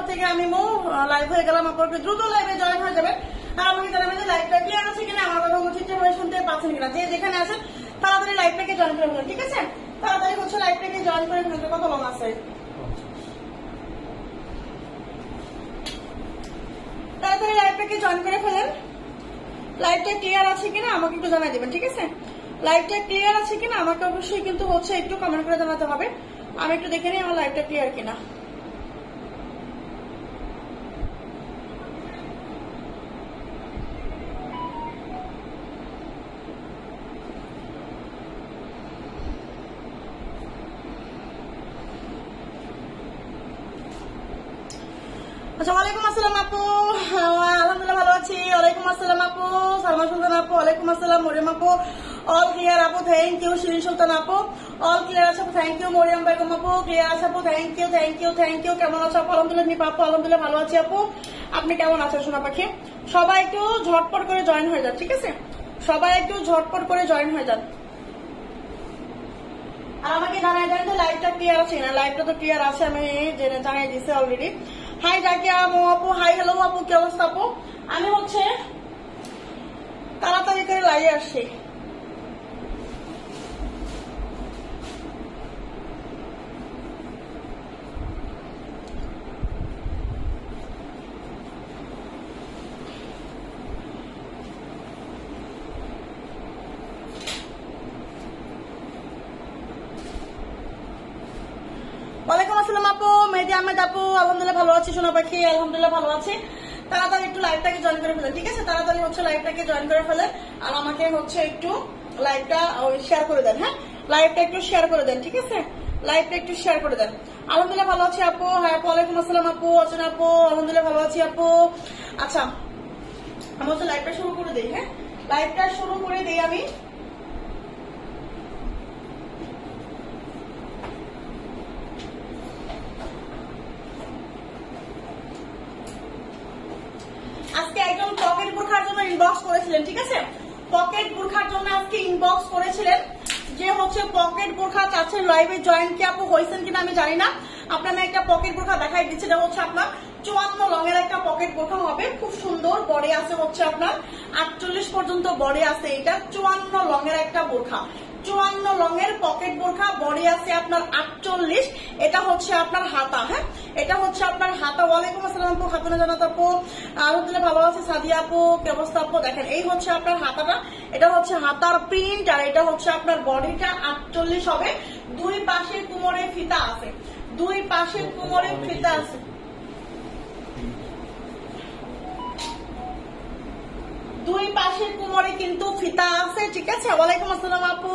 থেকে আমি লাইভ হয়ে গেলাম। আপনাকে দ্রুত লাইভে জয়েন হয়ে যাবেন আর আমাকে জানাবেন যে লাইভটা ক্লিয়ার আছে কিনা, আমার কথা ঠিক হয়ে শুনতে পাচ্ছেন কিনা। যে যেখানে আছেন তাড়াতাড়ি লাইভটাকে জয়েন করে ফেলেন, ঠিক আছে? তাড়াতাড়ি হচ্ছে লাইভটাকে জয়েন করে ফেলেন। কত লং আছে? তাড়াতাড়ি লাইভটাকে জয়েন করে ফেলেন। লাইভটা ক্লিয়ার আছে কিনা আমাকে একটু জানাই দেবেন, ঠিক আছে? লাইভটা ক্লিয়ার আছে কিনা আমাকে অবশ্যই কিন্তু হচ্ছে একটু কমেন্ট করে জানাতে হবে। আমি একটু দেখে নিই আমার লাইভটা ক্লিয়ার কিনা। আচ্ছা, ওয়ালাইকুম আসসালাম আপু। আলহামদুলিল্লাহ ভালো আছি। ওয়ালাইকুম আসসালাম আপু। সালমা সুলতান আপু, ওয়ালাইকুম আসসালাম। মরিয়ম আপু, অল ক্লিয়ার আপু, থ্যাংক ইউ। শিরিন সুলতান আপু, অল ক্লিয়ার আছে আপু, থ্যাংক ইউ। মরিয়ম বেগম আপু, ক্লিয়ার আছে আপু, thank you thank you thank you. কেমন আছো আপু? আলহামদুলিল্লাহ। নিপা আপু, আলহামদুলিল্লাহ ভালো আছি আপু। আপনি কেমন আছেন সোনা পাখি? সবাই একটু ঝটপট করে জয়েন হয়ে যান, ঠিক আছে? সবাই একটু ঝটপট করে জয়েন হয়ে যান আর আমাকে জানাই দেন যে লাইভটা ক্লিয়ার আছে না। লাইভটা তো ক্লিয়ার আছে, আমি জানাই দিছি অলরেডি। হাই জাকিয়া আপু, হাই হ্যালো আপু, কি অবস্থা আপু? আমি হচ্ছে তাড়াতাড়ি করে লাইভে আসছি। ওয়ালাইকুম আসসালাম আপু। মেহেদি আহমেদ আপু, আলহামদুলিল্লাহ ভালো আছি সোনা পাখি, আলহামদুলিল্লাহ ভালো আছি। তাড়াতাড়ি একটু লাইভটাকে জয়েন করে ফেলেন, ঠিক আছে? তাড়াতাড়ি হচ্ছে লাইভটাকে জয়েন করে ফেলেন আর আমাকে হচ্ছে একটু লাইভটা শেয়ার করে দেন। হ্যাঁ, লাইভটা একটু শেয়ার করে দেন, ঠিক আছে? লাইভটা একটু শেয়ার করে দেন। আলহামদুলিল্লাহ ভালো আছি আপু। হ্যাঁ আপু, ওয়ালাইকুম আসসালাম আপু। আছেন আপু? আলহামদুলিল্লাহ ভালো আছি আপু। আচ্ছা, আমি হচ্ছে লাইভটা শুরু করে দিই। হ্যাঁ, লাইভটা শুরু করে দিই আমি। আজকে একজন পকেট বোরখার জন্য ইনবক্স করেছিলেন, ঠিক আছে? পকেট বোরখার জন্য আজকে ইনবক্স করেছিলেন যে হচ্ছে পকেট বোরখা চাচ্ছেন লাইভে জয়েন। কি আপু হয়েছেন কিনা আমি জানি না। আপনার একটা পকেট বোরখা দেখাই দিচ্ছে, এটা হচ্ছে আপনার 54 লংয়ের একটা পকেট বোরখা হবে, খুব সুন্দর। বডি আছে হচ্ছে আপনার 48 পর্যন্ত বডি আছে। এটা 54 লংয়ের একটা বোরখা, 54 লংয়ের পকেট বোরখা, বডি আছে আপনার 48। এটা হচ্ছে আপনার হাতা। হ্যাঁ, এটা হচ্ছে আপনার হাতা। ওয়ালাইকুম আসসালাম আপু, খাতুনা জানাত আপু, আলহামদুলিল্লাহ ভালো আছে। সাদিয়া আপু, কি অবস্থা আপু? দেখেন এই হচ্ছে আপনার হাতাটা, এটা হচ্ছে হাতার প্রিন্ট আর এটা হচ্ছে আপনার বডিটা 48 হবে। দুই পাশে কোমরে ফিতা আছে, দুই পাশে কোমরে ফিতা আছে। দুই পাশের কোমরে কিন্তু ফিতা আছে, ঠিক আছে? ওয়ালাইকুম আসসালাম আপু,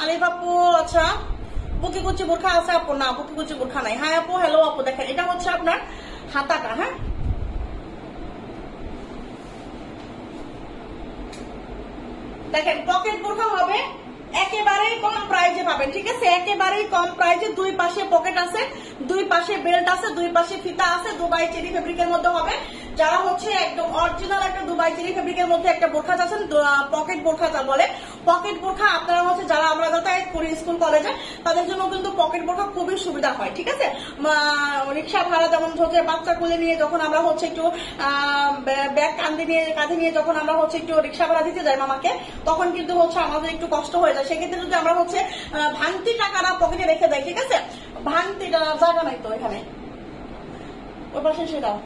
আলিফ আপু। আচ্ছা, বুকি কুচি বোরখা আছে আপু? না, বুকি কুচি বোরখা নাই। হ্যাঁ আপু, হ্যালো আপু। দেখেন এটা হচ্ছে আপনার হাতাটা। হ্যাঁ, দেখেন পকেট বোরখা হবে, একেবারেই কম প্রাইজে পাবেন, ঠিক আছে? একেবারেই কম প্রাইজে। দুই পাশে পকেট আছে, দুই পাশে বেল্ট আছে, দুই পাশে ফিতা আছে। দুবাই চেরি ফেব্রিকের মধ্যে হবে। যারা হচ্ছে একদম অরিজিনাল একটা দুবাই চেরি ফেব্রিকের মধ্যে একটা বোরখা চাচ্ছেন, পকেট বোরখা যা বলে, পকেট বোরখা আপনারা হচ্ছে যারা আমরা যাতায়াত করি স্কুল কলেজে, তাদের জন্য কিন্তু পকেট বোরখা খুবই সুবিধা হয়, ঠিক আছে? রিক্সা ভাড়া যেমন হচ্ছে বাচ্চা কোলে নিয়ে যখন আমরা হচ্ছে একটু ব্যাগ কাঁধে নিয়ে যখন আমরা হচ্ছে একটু রিক্সা ভাড়া দিতে যাই মামাকে, তখন কিন্তু হচ্ছে আমাদের একটু কষ্ট হয়ে যায়। সেক্ষেত্রে যদি আমরা হচ্ছে ভাঙতি টাকাটা পকেটে রেখে দেয়, ঠিক আছে? ভাঙতি জায়গা নাই তো এখানে, ওই পাশে সেটাও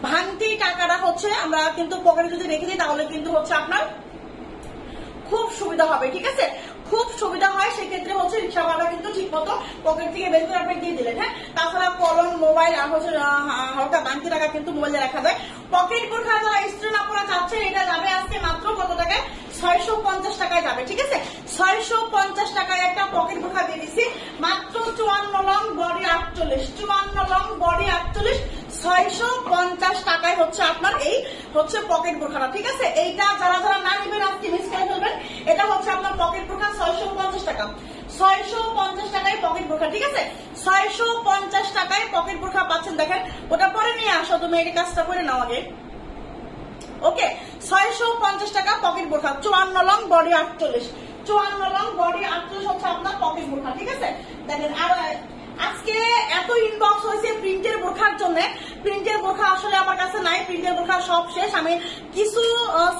ভাঙতি টাকাটা হচ্ছে আমরা কিন্তু পকেটে যদি রেখে দিই তাহলে কিন্তু হচ্ছে আপনার খুব সুবিধা হবে, ঠিক আছে? খুব সুবিধা হয়। সেক্ষেত্রে হচ্ছে রিক্সা ভাড়া কিন্তু ঠিক মতো পকেট থেকে বের করে আপনি দিয়ে দিলেন। হ্যাঁ, তাছাড়া কলম, মোবাইল আর হচ্ছে হালকা ভাঙতি টাকা কিন্তু মোবাইলে রাখা যায়। পকেট বোরখা যারা স্টুডেন্ট আপনারা চাচ্ছেন, এটা যাবে আজকে মাত্র কত টাকায়? 650 টাকায় যাবে, ঠিক আছে? 650 টাকায় একটা পকেট বোরখা দিয়ে দিচ্ছি মাত্র 54 লং বডি 48, 54 লং বডি 48, 650 টাকায় হচ্ছে আপনার এই হচ্ছে পকেট বোরখাটা, ঠিক আছে? এইটা যারা যারা না নেবেন আজকে মিস করে ফেলবেন। এটা হচ্ছে আপনার পকেট বোরখা 650 টাকা, 650 টাকায় পকেট বোরখা, ঠিক আছে? 650 টাকায় পকেট বোরখা পাচ্ছেন। দেখেন ওটা পরে নিয়ে আসো, তুমি এই কাজটা করে নাও আগে। ওকে, 650 টাকা পকেট বোরখা, 54 লং বডি 48, 54 লং বডি 48 হচ্ছে আপনার পকেট বোরখা, ঠিক আছে? দেখেন আর আজকে এত ইনবক্স হয়েছে প্রিন্টের বোরখার জন্য। প্রিন্টের বোরখা আসলে আমার কাছে নাই, প্রিন্টের বোরখা সব শেষ। আমি কিছু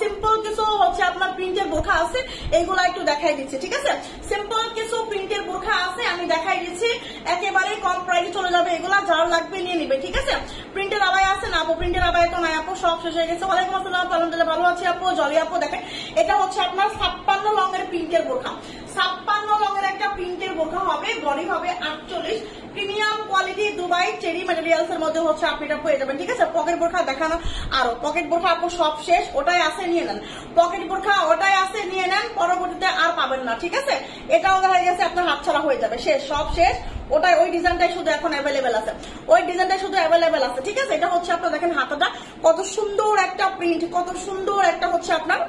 সিম্পল কিছু হচ্ছে আপনার প্রিন্টের বোরখা আছে, এইগুলা একটু দেখাই দিচ্ছি, ঠিক আছে। সিম্পল কিছু প্রিন্টের বোরখা আছে, আমি দেখাই দিচ্ছি, একেবারে কম প্রাইসে চলে যাবে এগুলা, যার লাগবে নিয়ে নিবে, ঠিক আছে। প্রিন্টের আবাই আছে না আপু? প্রিন্টের আবাই তো নাই আপু, সব শেষ হয়ে গেছে। ওয়ালাইকুম আসসালাম, আলহামদুলিল্লাহ ভালো আছি আপু। জলি আপু দেখেন, এটা হচ্ছে আপনার 56 লংয়ের প্রিন্টের বোরখা, 56 লংয়ের একটা প্রিন্টের বোরখা হবে, বডি হবে 48, premium quality Dubai cherry materials এর মধ্যে হচ্ছে আপনি এটা পেয়ে যাবেন, ঠিক আছে। পকেট বোরখা দেখানো, আরো পকেট বোরখা আপু সব শেষ, ওটাই আছে নিয়ে নেন। পকেট বোরখা ওটাই আছে নিয়ে নেন, পরবর্তীতে আর পাবেন না, ঠিক আছে। এটাও দেখা গেছে আপনার হাতছাড়া হয়ে যাবে, শেষ, সব শেষ। ওটাই ওই ডিজাইনটাই শুধু এখন অ্যাভেলেবেল আছে, ওই ডিজাইনটাই শুধু অ্যাভেলেবেল আছে, ঠিক আছে। এটা হচ্ছে আপনার দেখেন হাতাটা কত সুন্দর একটা প্রিন্ট, কত সুন্দর একটা হচ্ছে আপনার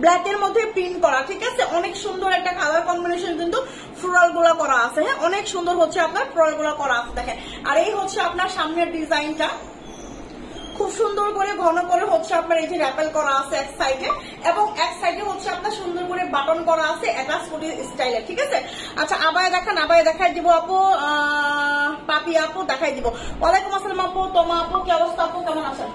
ব্ল্যাক এর মধ্যে প্রিন্ট করা, ঠিক আছে। অনেক সুন্দর একটা কালার কম্বিনেশন কিন্তু ফ্লোরাল গুলা করা আছে, হ্যাঁ অনেক সুন্দর হচ্ছে আপনার ফ্লোরাল গুলা করা আছে দেখেন। আর এই হচ্ছে আপনার সামনের ডিজাইনটা, খুব সুন্দর করে ঘন করে হচ্ছে আপনার এই যে র্যাপেল করা আছে এক সাইডে, এবং এক সাইডে হচ্ছে আপনার সুন্দর করে বাটন করা আছে অ্যাটাচ বডি স্টাইলে, ঠিক আছে। আচ্ছা আবায় দেখান, আবায় দেখাই দিব আপু, পাপি আপু দেখাই দিব। ওয়ালাইকুম আসসালাম আপু, তোমা আপু কি অবস্থা আপু, কেমন আছেন?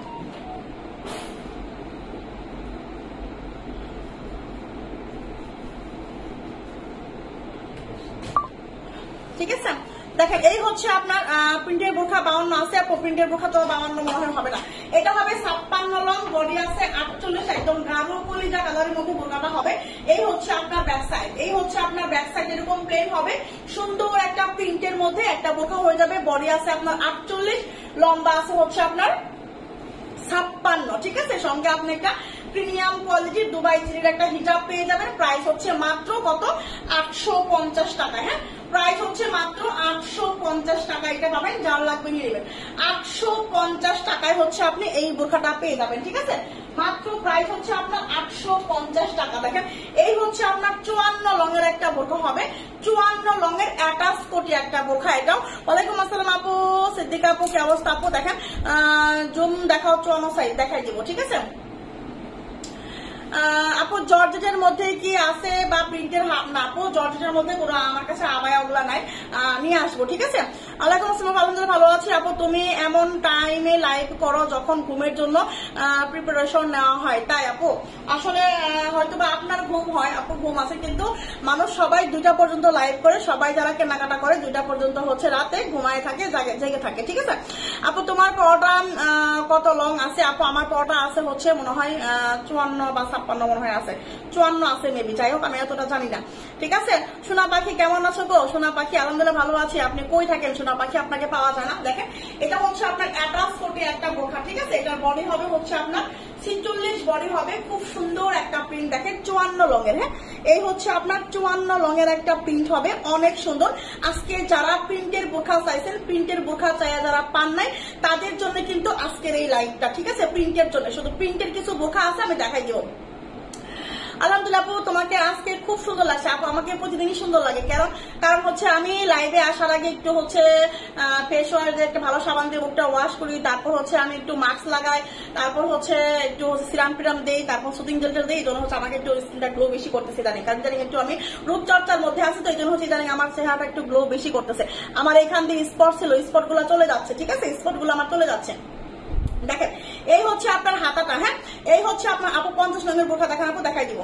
ঠিক আছে, দেখেন এই হচ্ছে আপনার প্রিন্টের বোরখা 52 আছে আপু, প্রিন্টের বোরখা তো 52 মনে হয় হবে না, এটা হবে 56 লং, বডি আছে 48, একদম গাঢ় কলিজা কালারের মধ্যে বোরখাটা হবে। এই হচ্ছে আপনার ব্যাক সাইড, এই হচ্ছে আপনার ব্যাক সাইড, এরকম প্লেন হবে, সুন্দর একটা প্রিন্টের মধ্যে একটা বোরখা হয়ে যাবে। বডি আছে আপনার 48, লম্বা আছে হচ্ছে আপনার 56, ঠিক আছে। সঙ্গে আপনি একটা প্রিমিয়াম কোয়ালিটির দুবাই চেরির একটা হিজাব পেয়ে যাবেন। প্রাইস হচ্ছে মাত্র কত, 850 টাকা, হ্যাঁ প্রাইস হচ্ছে মাত্র 850 টাকা, এটা পাবেন, যার লাগবে নিয়ে নেবেন। 850 টাকায় হচ্ছে আপনি এই বোরখাটা পেয়ে যাবেন, ঠিক আছে। মাত্র প্রাইস হচ্ছে আপনার 850 টাকা। দেখেন এই হচ্ছে আপনার 54 লংয়ের একটা বোরখা হবে, 54 লংয়ের অ্যাটাচ কোটি একটা বোরখা এটাও। ওয়ালাইকুম আসসালাম আপু, সিদ্দিকা আপু কি অবস্থা আপু? দেখেন জুম দেখাও, 54 সাইজ দেখাই দিব, ঠিক আছে। আপু জর্জেটের মধ্যে কি আছে বা প্রিন্টের, না আপু জর্জেটের মধ্যে কোনো আমার কাছে আবায়া ওগুলা নাই, নিয়ে আসবো, ঠিক আছে। ওয়ালাইকুম আসসালাম, আলহামদুলিল্লাহ ভালো আছি আপু। তুমি এমন টাইমে লাইভ করো যখন ঘুমের জন্য প্রিপারেশন নেওয়া হয়, তাই আপু? আসলে হয়তো বা আপনার ঘুম হয় আপু, ঘুম আছে, কিন্তু মানুষ সবাই 2টা পর্যন্ত লাইভ করে, সবাই যারা কেনাকাটা করে 2টা পর্যন্ত হচ্ছে রাতে ঘুমায় থাকে, জেগে থাকে, ঠিক আছে। আপু তোমার পরোটা কত লং আছে আপু? আমার পরোটা আছে হচ্ছে মনে হয় 54 বা 56 মনে হয় আছে, 54 আছে মেবি, যাই হোক আমি এতটা জানি না, ঠিক আছে। সোনা পাখি কেমন আছো গো? সোনা পাখি আলহামদুলিল্লাহ ভালো আছি, আপনি কই থাকেন সোনা পাখি? আপনাকে পাওয়া যায় না। দেখেন এটা হচ্ছে আপনার অ্যাটাচ কোটে একটা বোরখা, ঠিক আছে। এটার বডি হবে হচ্ছে আপনার 46, বডি হবে, খুব সুন্দর একটা প্রিন্ট, দেখেন 54 লংয়ের, হ্যাঁ এই হচ্ছে আপনার 54 লংয়ের একটা প্রিন্ট হবে, অনেক সুন্দর। আজকে যারা প্রিন্টের বোরখা চাইছেন, প্রিন্টের বোরখা চাইয়া যারা পান নাই, তাদের জন্য কিন্তু আজকের এই লাইভটা, ঠিক আছে। প্রিন্টের জন্য, শুধু প্রিন্টের কিছু বোরখা আছে, আমি দেখাই দিব। আলহামদুলিল্লাহ আপু তোমাকে আজকে খুব সুন্দর লাগছে আপু, আমাকে প্রতিদিনই সুন্দর লাগে, কারণ হচ্ছে আমি লাইভে আসার আগে একটু হচ্ছে ফেস ওয়াশ দিয়ে একটা ভালো সাবান দিয়ে মুখটা ওয়াশ করি, তারপর হচ্ছে আমি একটু মাস্ক লাগাই, তারপর হচ্ছে একটু সিরাম টিরাম দেই, তারপর সুতিং জেল দেই, এই জন্য হচ্ছে আমাকে একটু স্কিনটা গ্লো বেশি করতেছে জানি, কারণ জানি একটু আমি রূপচর্চার মধ্যে আছি, তো এই জন্য হচ্ছে জানি আমার চেহারাটা একটু গ্লো বেশি করতেছে। আমার এখান দিয়ে স্পট ছিল, স্পট গুলো চলে যাচ্ছে, ঠিক আছে, স্পট গুলো আমার চলে যাচ্ছে। দেখেন এই হচ্ছে আপনার হাতাটা, হ্যাঁ এই হচ্ছে আপনার আপু 50 লংয়ের বোরখা দেখেন আপু, দেখাই দিব।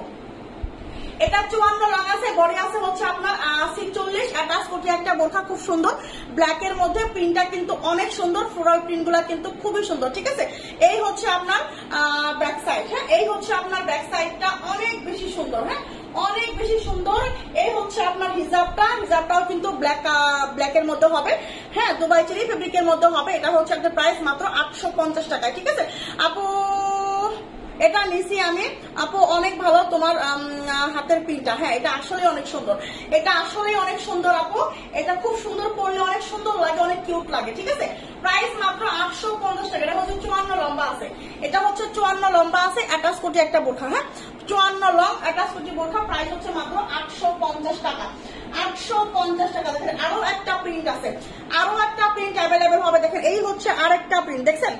এটা 54 লং আছে, বডি আছে হচ্ছে আপনার 46, অ্যাটাচ কোটি একটা বোরখা, খুব সুন্দর ব্ল্যাক এর মধ্যে, প্রিন্টটা কিন্তু অনেক সুন্দর, ফ্লোরাল প্রিন্ট গুলা কিন্তু খুবই সুন্দর, ঠিক আছে। এই হচ্ছে আপনার ব্যাক সাইড, হ্যাঁ এই হচ্ছে আপনার ব্যাক সাইডটা অনেক বেশি সুন্দর, হ্যাঁ অনেক বেশি সুন্দর। এই হচ্ছে আপনার হিজাবটাও কিন্তু ব্ল্যাক এর মধ্যে হবে, হ্যাঁ দুবাই চেরি ফেব্রিকের মধ্যে হবে। এটা হচ্ছে একটা প্রাইস মাত্র 850 টাকায়, ঠিক আছে আপু। এটা নিছি আমি আপু, অনেক ভালো তোমার হাতের প্রিন্টটা, হ্যাঁ এটা আসলে অনেক সুন্দর, এটা আসলে অনেক সুন্দর আপু, এটা খুব সুন্দর পরলে অনেক সুন্দর লাগে, অনেক কিউট লাগে, ঠিক আছে। প্রাইস মাত্র 850 টাকা। এটা হচ্ছে 54 লম্বা আছে, এটা হচ্ছে 54 লম্বা আছে, অ্যাটাচ কোটি একটা বোরখা, হ্যাঁ 54 লং অ্যাটাচ কোটি বোরখা, প্রাইস হচ্ছে মাত্র 850 টাকা, 850 টাকা। দেখেন আরো একটা প্রিন্ট আছে, আরো একটা প্রিন্ট অ্যাভেলেবেল হবে, দেখেন এই হচ্ছে আরেকটা প্রিন্ট, দেখছেন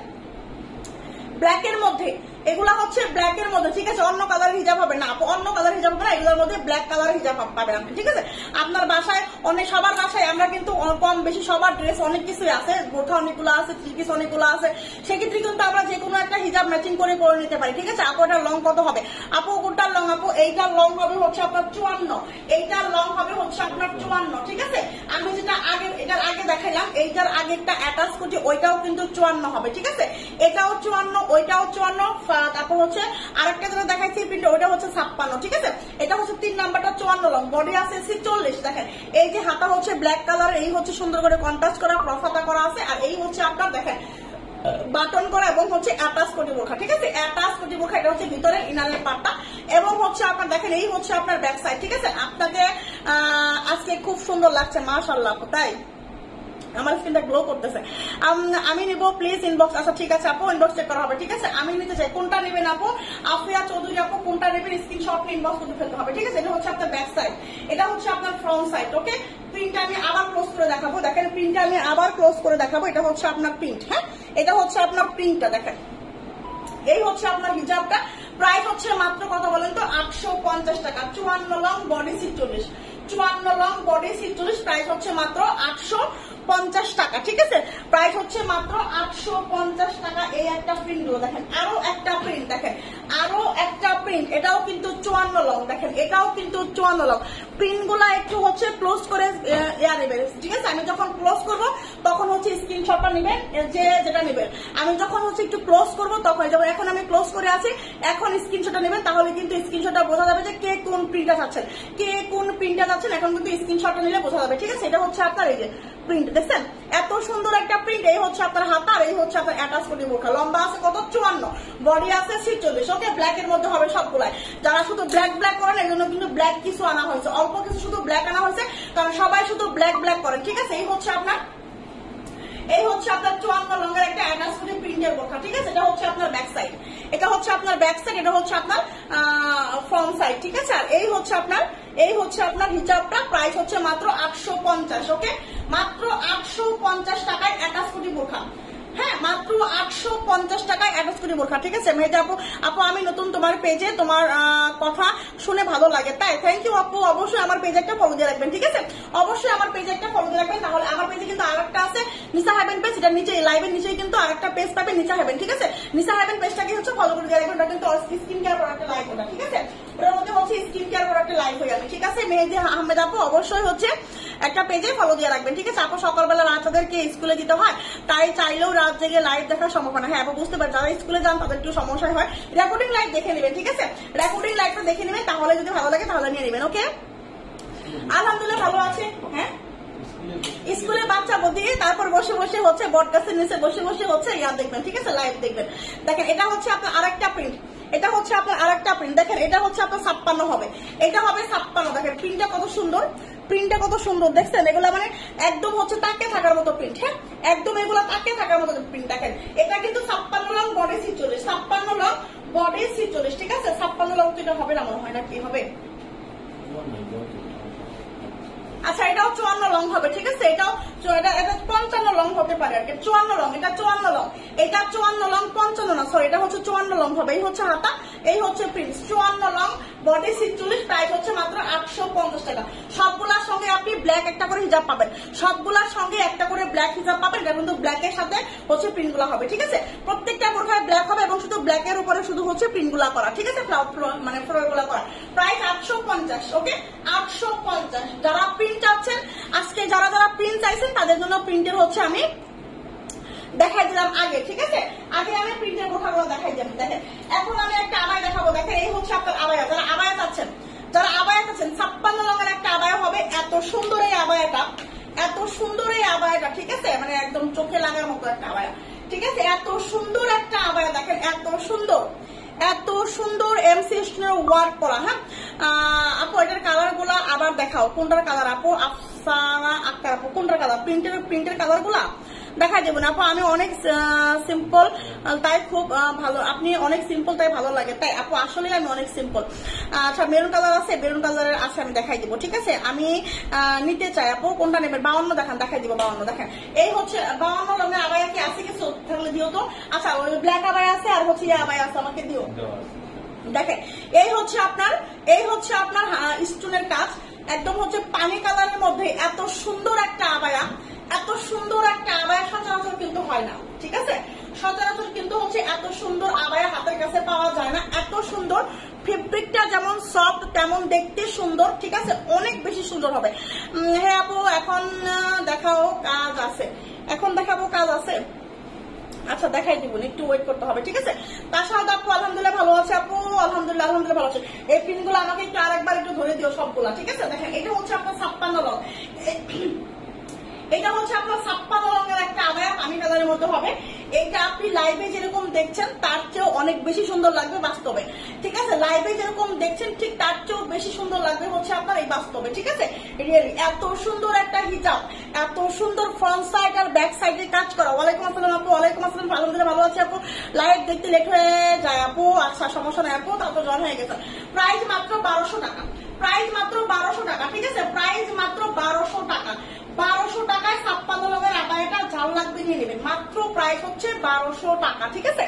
ব্ল্যাক এর মধ্যে এগুলা হচ্ছে ব্ল্যাক এর মধ্যে, ঠিক আছে? অন্য কালার হিজাব হবে না আপু, অন্য কালার হিজাব হবে না, এগুলোর মধ্যে ব্ল্যাক কালার হিজাব পাবেন আপনি, ঠিক আছে? আপনার বাসায় সবার বাসায় আমরা কিন্তু কম বেশি সবার ড্রেস অনেক কিছুই আছে, বোরখা অনেকগুলো আছে, থ্রি পিস অনেকগুলো আছে, সেক্ষেত্রে কিন্তু আমরা যে কোনো একটা হিজাব ম্যাচিং করে নিতে পারি, ঠিক আছে? আপু এটার লং কত হবে? আপু কোনটার লং? আপু এইটার লং হবে হচ্ছে আপনার 54, এইটার লং হবে হচ্ছে আপনার 54, ঠিক আছে? আমি যেটা এটার আগে দেখাইলাম, এইটার আগে একটা অ্যাটাচ করছি, ওইটাও কিন্তু 54 হবে, ঠিক আছে? এটাও 54, ওইটাও 54, তারপর হচ্ছে আরেকটা যেটা দেখাইছি প্রিন্ট, ওইটা হচ্ছে 56, ঠিক আছে? এটা হচ্ছে 3 নাম্বারটা 54 লং, বডি আছে 46, দেখেন এই যে হাতা হচ্ছে ব্ল্যাক কালার, এই হচ্ছে সুন্দর করে কন্ট্রাস্ট করা ক্রস হাতা করা আছে, আর এই হচ্ছে আপনার দেখেন বাটন করা এবং হচ্ছে অ্যাটাচ কোটি বোরখা, ঠিক আছে? অ্যাটাচ কোটি বোরখা, এটা হচ্ছে ভিতরে ইনারের পার্টটা, এবং হচ্ছে আপনার দেখেন এই হচ্ছে আপনার ব্যাক সাইড, ঠিক আছে? আপনাকে আজকে খুব সুন্দর লাগছে মাশাআল্লাহ, তাই আমার স্কিনটা গ্লো করতেছে। আমি নিব প্লিজ ইনবক্স। আচ্ছা ঠিক আছে আপু, ইনবক্স চেক করা হবে, ঠিক আছে? আমি নিতে চাই, কোনটা নেবেন আপু? আফিয়া চৌধুরী আপু কোনটা নেবেন স্ক্রিনশট নিয়ে ইনবক্স করে ফেলতে হবে, ঠিক আছে? এটা হচ্ছে আপনার ব্যাক সাইড, এটা হচ্ছে আপনার ফ্রন্ট সাইড, ওকে? প্রিন্টটা আমি আবার ক্লোজ করে দেখাবো, দেখেন প্রিন্টটা আমি আবার ক্লোজ করে দেখাবো, এটা হচ্ছে আপনার প্রিন্ট, হ্যাঁ? এটা হচ্ছে আপনার প্রিন্টটা, দেখেন এই হচ্ছে আপনার হিজাবটা। প্রাইস হচ্ছে মাত্র কত বলেন তো? 850 টাকা। 54 long body 46, 54 long body 46, price হচ্ছে মাত্র 850 টাকা, ঠিক আছে? প্রাইস হচ্ছে মাত্র 850 টাকা। এই একটা প্রিন্ট গুলো দেখেন, আরো একটা প্রিন্ট দেখেন, আরো একটা প্রিন্ট, এটাও কিন্তু 54 লং, দেখেন এটাও কিন্তু 54 লং। প্রিন্ট গুলা একটু হচ্ছে ক্লোজ করে নেবেন, ঠিক আছে? আমি যখন ক্লোজ করবো তখন হচ্ছে স্ক্রিনশটটা নেবেন, যে যেটা নেবেন। আমি যখন হচ্ছে একটু ক্লোজ করবো তখন, যেমন এখন আমি ক্লোজ করে আছি, এখন স্ক্রিনশটটা নেবেন, তাহলে কিন্তু স্ক্রিনশটটা বোঝা যাবে যে কে কোন প্রিন্টটা চাচ্ছেন, কে কোন প্রিন্টটা চাচ্ছেন, এখন কিন্তু স্ক্রিনশটটা নিলে বোঝা যাবে, ঠিক আছে? এটা হচ্ছে আপনার এই যে প্রিন্ট, দেখছেন এত সুন্দর একটা প্রিন্ট। এই হচ্ছে আপনার হাতা, আর এই হচ্ছে আপনার অ্যাটাচ কোটি বোরখা। লম্বা আছে কত? 54, বডি আছে 46, ওকে? ব্ল্যাক এর মধ্যে হবে সবগুলাই। যারা শুধু ব্ল্যাক ব্ল্যাক করেন, এই জন্য কিন্তু ব্ল্যাক কিছু আনা হয়েছে, অল্প কিছু শুধু ব্ল্যাক আনা হয়েছে, কারণ সবাই শুধু ব্ল্যাক ব্ল্যাক করেন, ঠিক আছে? এই হচ্ছে আপনার 54 লঙ্গের একটা অ্যাটাচ কোটি প্রিন্টের বোরখা, ঠিক আছে? এটা হচ্ছে আপনার ব্যাক সাইড, এটা হচ্ছে আপনার ব্যাক সাইড, এটা হচ্ছে আপনার ফ্রন্ট সাইড, ঠিক আছে? আর এই হচ্ছে আপনার হিজাবটা। প্রাইস হচ্ছে মাত্র 850, ওকে? মাত্র 850 টাকায় অ্যাটাচ কোটি বোরখা, হ্যাঁ মাত্র 850 টাকায় অ্যাটাচ কোটি বোরখা, ঠিক আছে? মেহেদি আপু আমি নতুন তোমার পেজে, তোমার কথা শুনে ভালো লাগে, তাই থ্যাংক ইউ আপু। অবশ্যই আমার পেজে একটা ফলো দিয়ে রাখবেন, ঠিক আছে? অবশ্যই আমার পেজে একটা ফলো দিয়ে রাখবেন, তাহলে আমার পেজে কিন্তু আরেকটা আছে নিসা হেভেন পেজ, এটা নিচে লাইভের নিচেই কিন্তু আরেকটা পেজ পাবেন নিসা হেভেন, ঠিক আছে? নিসা হেভেন পেজটাকে হচ্ছে ফলো করে দিয়ে রাখবেন, ওটা কিন্তু স্কিন কেয়ার প্রোডাক্টের লাইভ, ওটা ঠিক আছে? ওটার মধ্যে হচ্ছে স্কিন কেয়ার প্রোডাক্টের লাইভ হয়ে যাবে, ঠিক আছে? মেহেদি আহমেদ আপু অবশ্যই হচ্ছে একটা পেজে ফলো দিয়ে রাখবেন, ঠিক আছে? আপু সকালবেলা বাচ্চাদেরকে স্কুলে দিতে হয়, তাই চাইলেও রাত জেগে লাইভ দেখার সম্ভাবনা, হ্যাঁ আপু বুঝতে পারি, যারা স্কুলে যান তাদের একটু সমস্যা হয়, রেকর্ডিং লাইভ দেখে নেবেন, ঠিক আছে? রেকর্ডিং লাইভটা দেখে নেবেন, তাহলে যদি ভালো লাগে তাহলে নিয়ে নেবেন, ওকে? আলহামদুলিল্লাহ ভালো আছে, হ্যাঁ স্কুলে বাচ্চা দিয়ে তারপর বসে বসে হচ্ছে বট গাছের নিচে বসে বসে হচ্ছে ইয়া দেখবেন, ঠিক আছে? লাইভ দেখবেন। দেখেন এটা হচ্ছে আপনার আরেকটা প্রিন্ট, এটা হচ্ছে আপনার আরেকটা প্রিন্ট, দেখেন এটা হচ্ছে আপনার 56 হবে, এটা হবে 56, দেখেন প্রিন্টটা কত সুন্দর, প্রিন্টটা কত সুন্দর, দেখছেন? এগুলো মানে একদম হচ্ছে তাকে থাকার মতো প্রিন্ট, হ্যাঁ একদম এগুলো তাকে থাকার মতো প্রিন্ট। দেখেন এটা কিন্তু 56 লং বডি 46, 56 লং বডি 46, ঠিক আছে? 56 লং তো এটা হবে না মনে হয়, না কি হবে? আচ্ছা এটাও 54 লং হবে, ঠিক আছে? এটাও এটা 55 লং হতে পারে আর কি। 54 লং, এটা 54 লং, এটা 54 লং, 55 না সরি, এটা হচ্ছে 54 লং হবে। এই হচ্ছে হাতা, এই হচ্ছে প্রিন্ট। 54 লং বডি 46, প্রাইস হচ্ছে মাত্র 850 টাকা। সবগুলার সঙ্গে আপনি ব্ল্যাক একটা করে হিজাব পাবেন, সবগুলার সঙ্গে একটা করে ব্ল্যাক হিজাব পাবেন, এটা কিন্তু ব্ল্যাকের সাথে হচ্ছে প্রিন্ট গুলা হবে, ঠিক আছে? প্রত্যেকটা বোরখায় ব্ল্যাক হবে এবং শুধু ব্ল্যাকের উপরে শুধু হচ্ছে প্রিন্ট গুলা করা, ঠিক আছে? মানে ফ্লোর গুলা করা। প্রাইস 850, ওকে? 850। যারা প্রিন্ট চাচ্ছেন, আজকে যারা যারা প্রিন্ট চাইছেন তাদের জন্য প্রিন্টের হচ্ছে আমি দেখাই দিলাম আগে, ঠিক আছে? আগে আমি প্রিন্টের বোরখাগুলো দেখাই দিলাম। দেখেন এখন আমি একটা আবায়া দেখাবো, দেখেন এই হচ্ছে আপনার আবায়া। যারা আবায়া চাচ্ছেন, 56 লঙের একটা আবায়া হবে, এত সুন্দর এই আবায়াটা, এত সুন্দর এই আবায়াটা, ঠিক আছে? মানে একদম চোখে লাগার মতো একটা আবায়া, ঠিক আছে? এত সুন্দর একটা আবায়া, দেখেন এত সুন্দর, এত সুন্দর এমসি স্টোনের ওয়ার্ক করা, হ্যাঁ আপু এটার কালার গুলা আবার দেখাও, কোনটার কালার আপু? আফসানা আক্তার আপু কোনটার কালার? প্রিন্টের কালার গুলা দেখাই দেবো না আপু, আমি অনেক সিম্পল তাই খুব ভালো, আপনি অনেক সিম্পল তাই ভালো লাগে, তাই আপু আসলে আমি অনেক সিম্পল। আচ্ছা মেরুন কালার আছে, মেরুন কালারের আছে, আমি দেখাই দিব, ঠিক আছে? আমি নিতে চাই আপু, কোনটা নেবেন? 52 দেখান, দেখাই দিব 52 দেখেন। এই হচ্ছে 52 রঙের আবায়া কি আছে কিছু থাকলে দিও তো। আচ্ছা ওই ব্ল্যাক আবায়া আছে আর হচ্ছে আবায়া আছে, আমাকে দিও। দেখেন এই হচ্ছে আপনার স্টোনের কাজ, একদম হচ্ছে পানি কালারের মধ্যে এত সুন্দর একটা আবায়া, এত সুন্দর একটা আবায়া সচরাচর কিন্তু হয় না, ঠিক আছে? সচরাচর কিন্তু হচ্ছে এত সুন্দর আবায়া হাতের কাছে পাওয়া যায় না। এত সুন্দর, ফেব্রিকটা যেমন সফট তেমন দেখতে সুন্দর, ঠিক আছে? অনেক বেশি সুন্দর হবে। হ্যাঁ আপু এখন দেখাও, কাজ আছে, এখন দেখাবো, কাজ আছে। আচ্ছা দেখাই দিব, একটু ওয়েট করতে হবে, ঠিক আছে? তার সাথে আপু আলহামদুলিল্লাহ ভালো আছে আপু, আলহামদুলিল্লাহ আলহামদুলিল্লাহ ভালো আছে। এই পিনগুলো আমাকে একটু আরেকবার একটু ধরে দিও সবগুলা, ঠিক আছে? দেখেন এটা হচ্ছে আপনার 56 রং, এটা হচ্ছে আপনার 56 রঙের একটা আবায়া, পানি কালারের মতো হবে। এটা আপনি লাইভে যেরকম দেখছেন তার চেয়েও অনেক বেশি সুন্দর লাগবে বাস্তবে, ঠিক আছে? লাইভে যেরকম দেখছেন ঠিক তার চেয়েও বেশি সুন্দর লাগবে হচ্ছে আপনার এই বাস্তবে, ঠিক আছে? রিয়েলি এত সুন্দর একটা হিজাব, এত সুন্দর ফ্রন্ট সাইড আর ব্যাক সাইডে কাজ করা। ওয়ালাইকুম আসসালাম আপু, ওয়ালাইকুম আসসালাম, আলহামদুলিল্লাহ ভালো আছে আপু। লাইভ দেখতে লেট হয়ে যায় আপু, আচ্ছা সমস্যা নাই আপু, তারপর জ্বর হয়ে গেছে। প্রাইস মাত্র 1200 টাকা, প্রাইস মাত্র 1200 টাকা, ঠিক আছে? প্রাইস মাত্র 1200 টাকা, 1200 টাকায় 56 রঙের আবায়াটা ঝাল লাগবে নিয়ে নেবেন, মাত্র প্রাইস হচ্ছে 1200 টাকা, ঠিক আছে?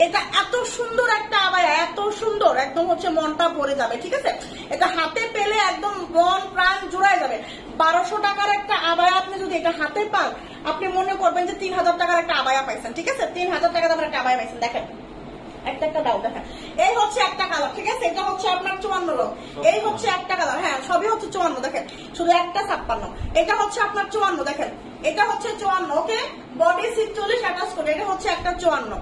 এটা এত সুন্দর একটা আবায়া, এত সুন্দর, একদম হচ্ছে মনটা ভরে যাবে, ঠিক আছে? এটা হাতে পেলে একদম মন প্রাণ জুড়ায় যাবে। 1200 টাকার একটা আবায়া আপনি যদি এটা হাতে পান, আপনি মনে করবেন যে 3000 টাকার একটা আবায়া পাইছেন, ঠিক আছে? 3000 টাকা দামের একটা আবায়া পাইছেন। দেখেন একটা একটা দাও, দেখেন এই হচ্ছে একটা কালার, ঠিক আছে? এটা হচ্ছে আপনার 54 রং, এই হচ্ছে একটা কালার, হ্যাঁ সবই হচ্ছে 54, দেখেন শুধু একটা 56। এটা হচ্ছে আপনার 54, দেখেন এটা হচ্ছে 54, ওকে? বডি 46 অ্যাটাচ করে, এটা হচ্ছে একটা 54,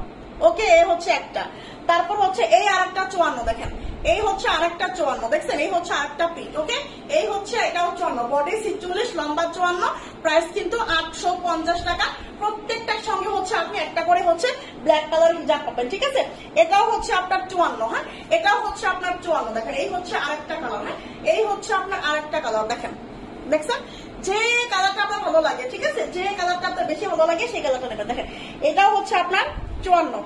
ওকে? এই হচ্ছে একটা, তারপর হচ্ছে এই আরেকটা 54, দেখেন এই হচ্ছে আরেকটা 54, দেখছেন? এই হচ্ছে আরেকটা পিট, ওকে? এই হচ্ছে এটাও 54, বডি 46, লম্বা 54, প্রাইস কিন্তু 850 টাকা। প্রত্যেকটার সঙ্গে হচ্ছে আপনি একটা করে হচ্ছে ব্ল্যাক কালার হিজাব পাবেন, ঠিক আছে? এটাও হচ্ছে আপনার 54, হ্যাঁ এটাও হচ্ছে আপনার 54, দেখেন এই হচ্ছে আরেকটা কালার, হ্যাঁ এই হচ্ছে আপনার আরেকটা কালার, দেখেন দেখছেন? যে কালারটা আপনার ভালো লাগে, ঠিক আছে? যে কালারটা আপনার বেশি ভালো লাগে সেই কালারটা নেবেন। দেখেন এটাও হচ্ছে আপনার 54,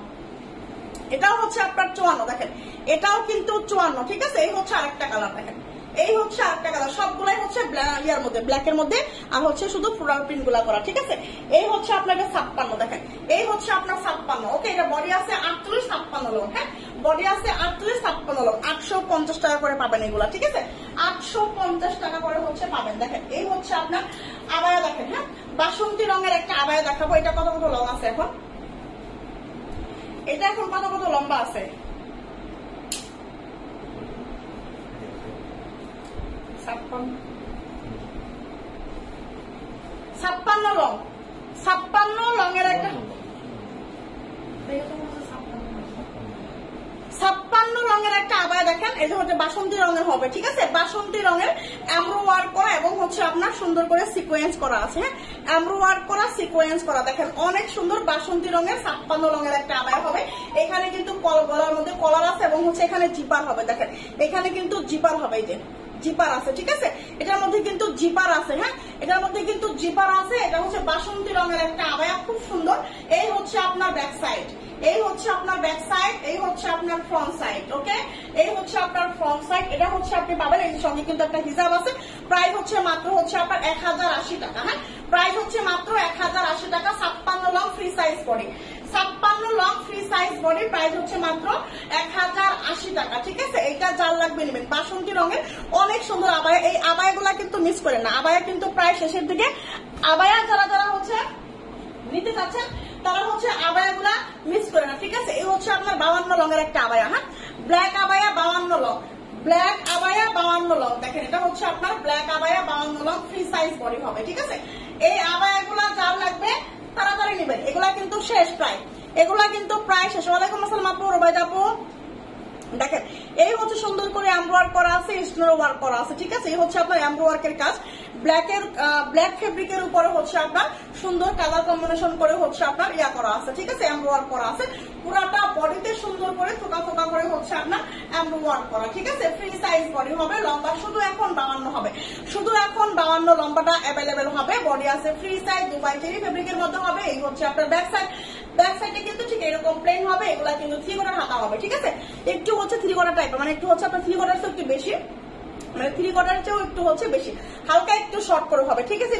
এটাও হচ্ছে আপনার 54, দেখেন এটাও কিন্তু 54, ঠিক আছে? এই হচ্ছে আরেকটা কালার, দেখেন এই হচ্ছে আরেকটা কালার, সবগুলাই হচ্ছে ইয়ার মধ্যে, ব্ল্যাকের মধ্যে, আর হচ্ছে শুধু ফ্লোরাল প্রিন্ট গুলা করা, ঠিক আছে? এই হচ্ছে আপনার 56, দেখেন এই হচ্ছে আপনার 56, ওকে? এটা বডি আছে 48, 56 লোক, হ্যাঁ বডি আছে 48, 56 লোক, 850 টাকা করে পাবেন এগুলা, ঠিক আছে? 850 টাকা করে হচ্ছে পাবেন। দেখেন এই হচ্ছে আপনার আবায়া, দেখেন হ্যাঁ বাসন্তী রঙের একটা আবায়া দেখাবো। এটা কত কত লং আছে এখন, এটা এখন কত কত লম্বা আছে? 56 লং, 56 লঙের একটা, 56 রঙের একটা আবায়া দেখেন, এই যে হচ্ছে বাসন্তী রঙের হবে, ঠিক আছে? বাসন্তী রঙের এমব্রো ওয়ার্ক করা এবং হচ্ছে আপনার সুন্দর করে সিকোয়েন্স করা আছে, হ্যাঁ এমব্রো ওয়ার্ক করা, সিকোয়েন্স করা, দেখেন অনেক সুন্দর বাসন্তী রঙের 56 রঙের একটা আবায়া হবে। এখানে কিন্তু গলার মধ্যে কলার আছে এবং হচ্ছে এখানে জিপার হবে, দেখেন এখানে কিন্তু জিপার হবে, এই যে জিপার আছে, ঠিক আছে? এটার মধ্যে কিন্তু জিপার আছে, হ্যাঁ এটার মধ্যে কিন্তু জিপার আছে। এটা হচ্ছে বাসন্তী রঙের একটা আবায়া, খুব সুন্দর। এই হচ্ছে আপনার ব্যাক সাইড, এই হচ্ছে আপনার ব্যাক সাইড, এই হচ্ছে আপনার ফ্রন্ট সাইড, ওকে? এই হচ্ছে আপনার ফ্রন্ট সাইড, এটা হচ্ছে আপনি পাবেন। এই সঙ্গে কিন্তু একটা হিজাব আছে, প্রাইস হচ্ছে মাত্র হচ্ছে আপনার 1080 টাকা, হ্যাঁ প্রাইস হচ্ছে মাত্র 1080 টাকা। 56 long free size body, 56 long free size body, price হচ্ছে মাত্র 1080 টাকা, ঠিক আছে? এটা যার লাগবে নেবেন। বাসন্তী রঙের অনেক সুন্দর আবায়া, এই আবায়াগুলা কিন্তু মিস করেন না, আবায়া কিন্তু প্রায় শেষের দিকে। আবায়া যারা যারা হচ্ছে নিতে চাচ্ছেন তারা হচ্ছে আবায়াগুলা মিস করে না, ঠিক আছে? এই হচ্ছে আপনার 52 লঙের একটা আবায়া, হ্যাঁ black abaya 52 long, black abaya 52 long, দেখেন এটা হচ্ছে আপনার black abaya 52 long free size body হবে, ঠিক আছে? এই আবায়াগুলা যার লাগবে তাড়াতাড়ি নেবেন, এগুলা কিন্তু শেষ প্রায়, এগুলা কিন্তু প্রায় শেষ। ওয়ালাইকুম আসসালাম আপু, রুবাইদা আপু, দেখেন এই হচ্ছে সুন্দর করে এমব্রয়ডারি করা আছে, স্টোন ওয়ার্ক করা আছে, ঠিক আছে? এই হচ্ছে আপনার এমব্রয়ডারি ওয়ার্কের কাজ, ব্ল্যাক ফেব্রিকের উপরে হচ্ছে আপনার সুন্দর কালার কম্বিনেশন করে হচ্ছে আপনার ইয়া করা আছে, ঠিক আছে, এমব্রয়ডারি করা আছে। পুরাটা বডিতে সুন্দর করে থোকা থোকা করে হচ্ছে আপনার এমব্রয়ডারি করা, ঠিক আছে। ফ্রি সাইজ বডি হবে, লম্বা শুধু এখন 52 হবে, শুধু এখন 52 লম্বাটা অ্যাভেলেবেল হবে। বডি আছে ফ্রি সাইজ, দুবাই চেরি ফেব্রিকের মধ্যে হবে। এই হচ্ছে আপনার ব্যাক সাইডে কিন্তু ঠিক এরকম প্লেন হবে, এগুলা কিন্তু 3 কোয়ার্টার হাতা হবে, ঠিক আছে। একটু হচ্ছে 3 কোয়ার্টার টাইপের, মানে একটু হচ্ছে আপনার 3 কোয়ার্টার একটু বেশি, মানে 3 কোয়ার্টার চেয়েও একটু হচ্ছে বেশি, হালকা একটু শর্ট করে হবে, ঠিক আছে।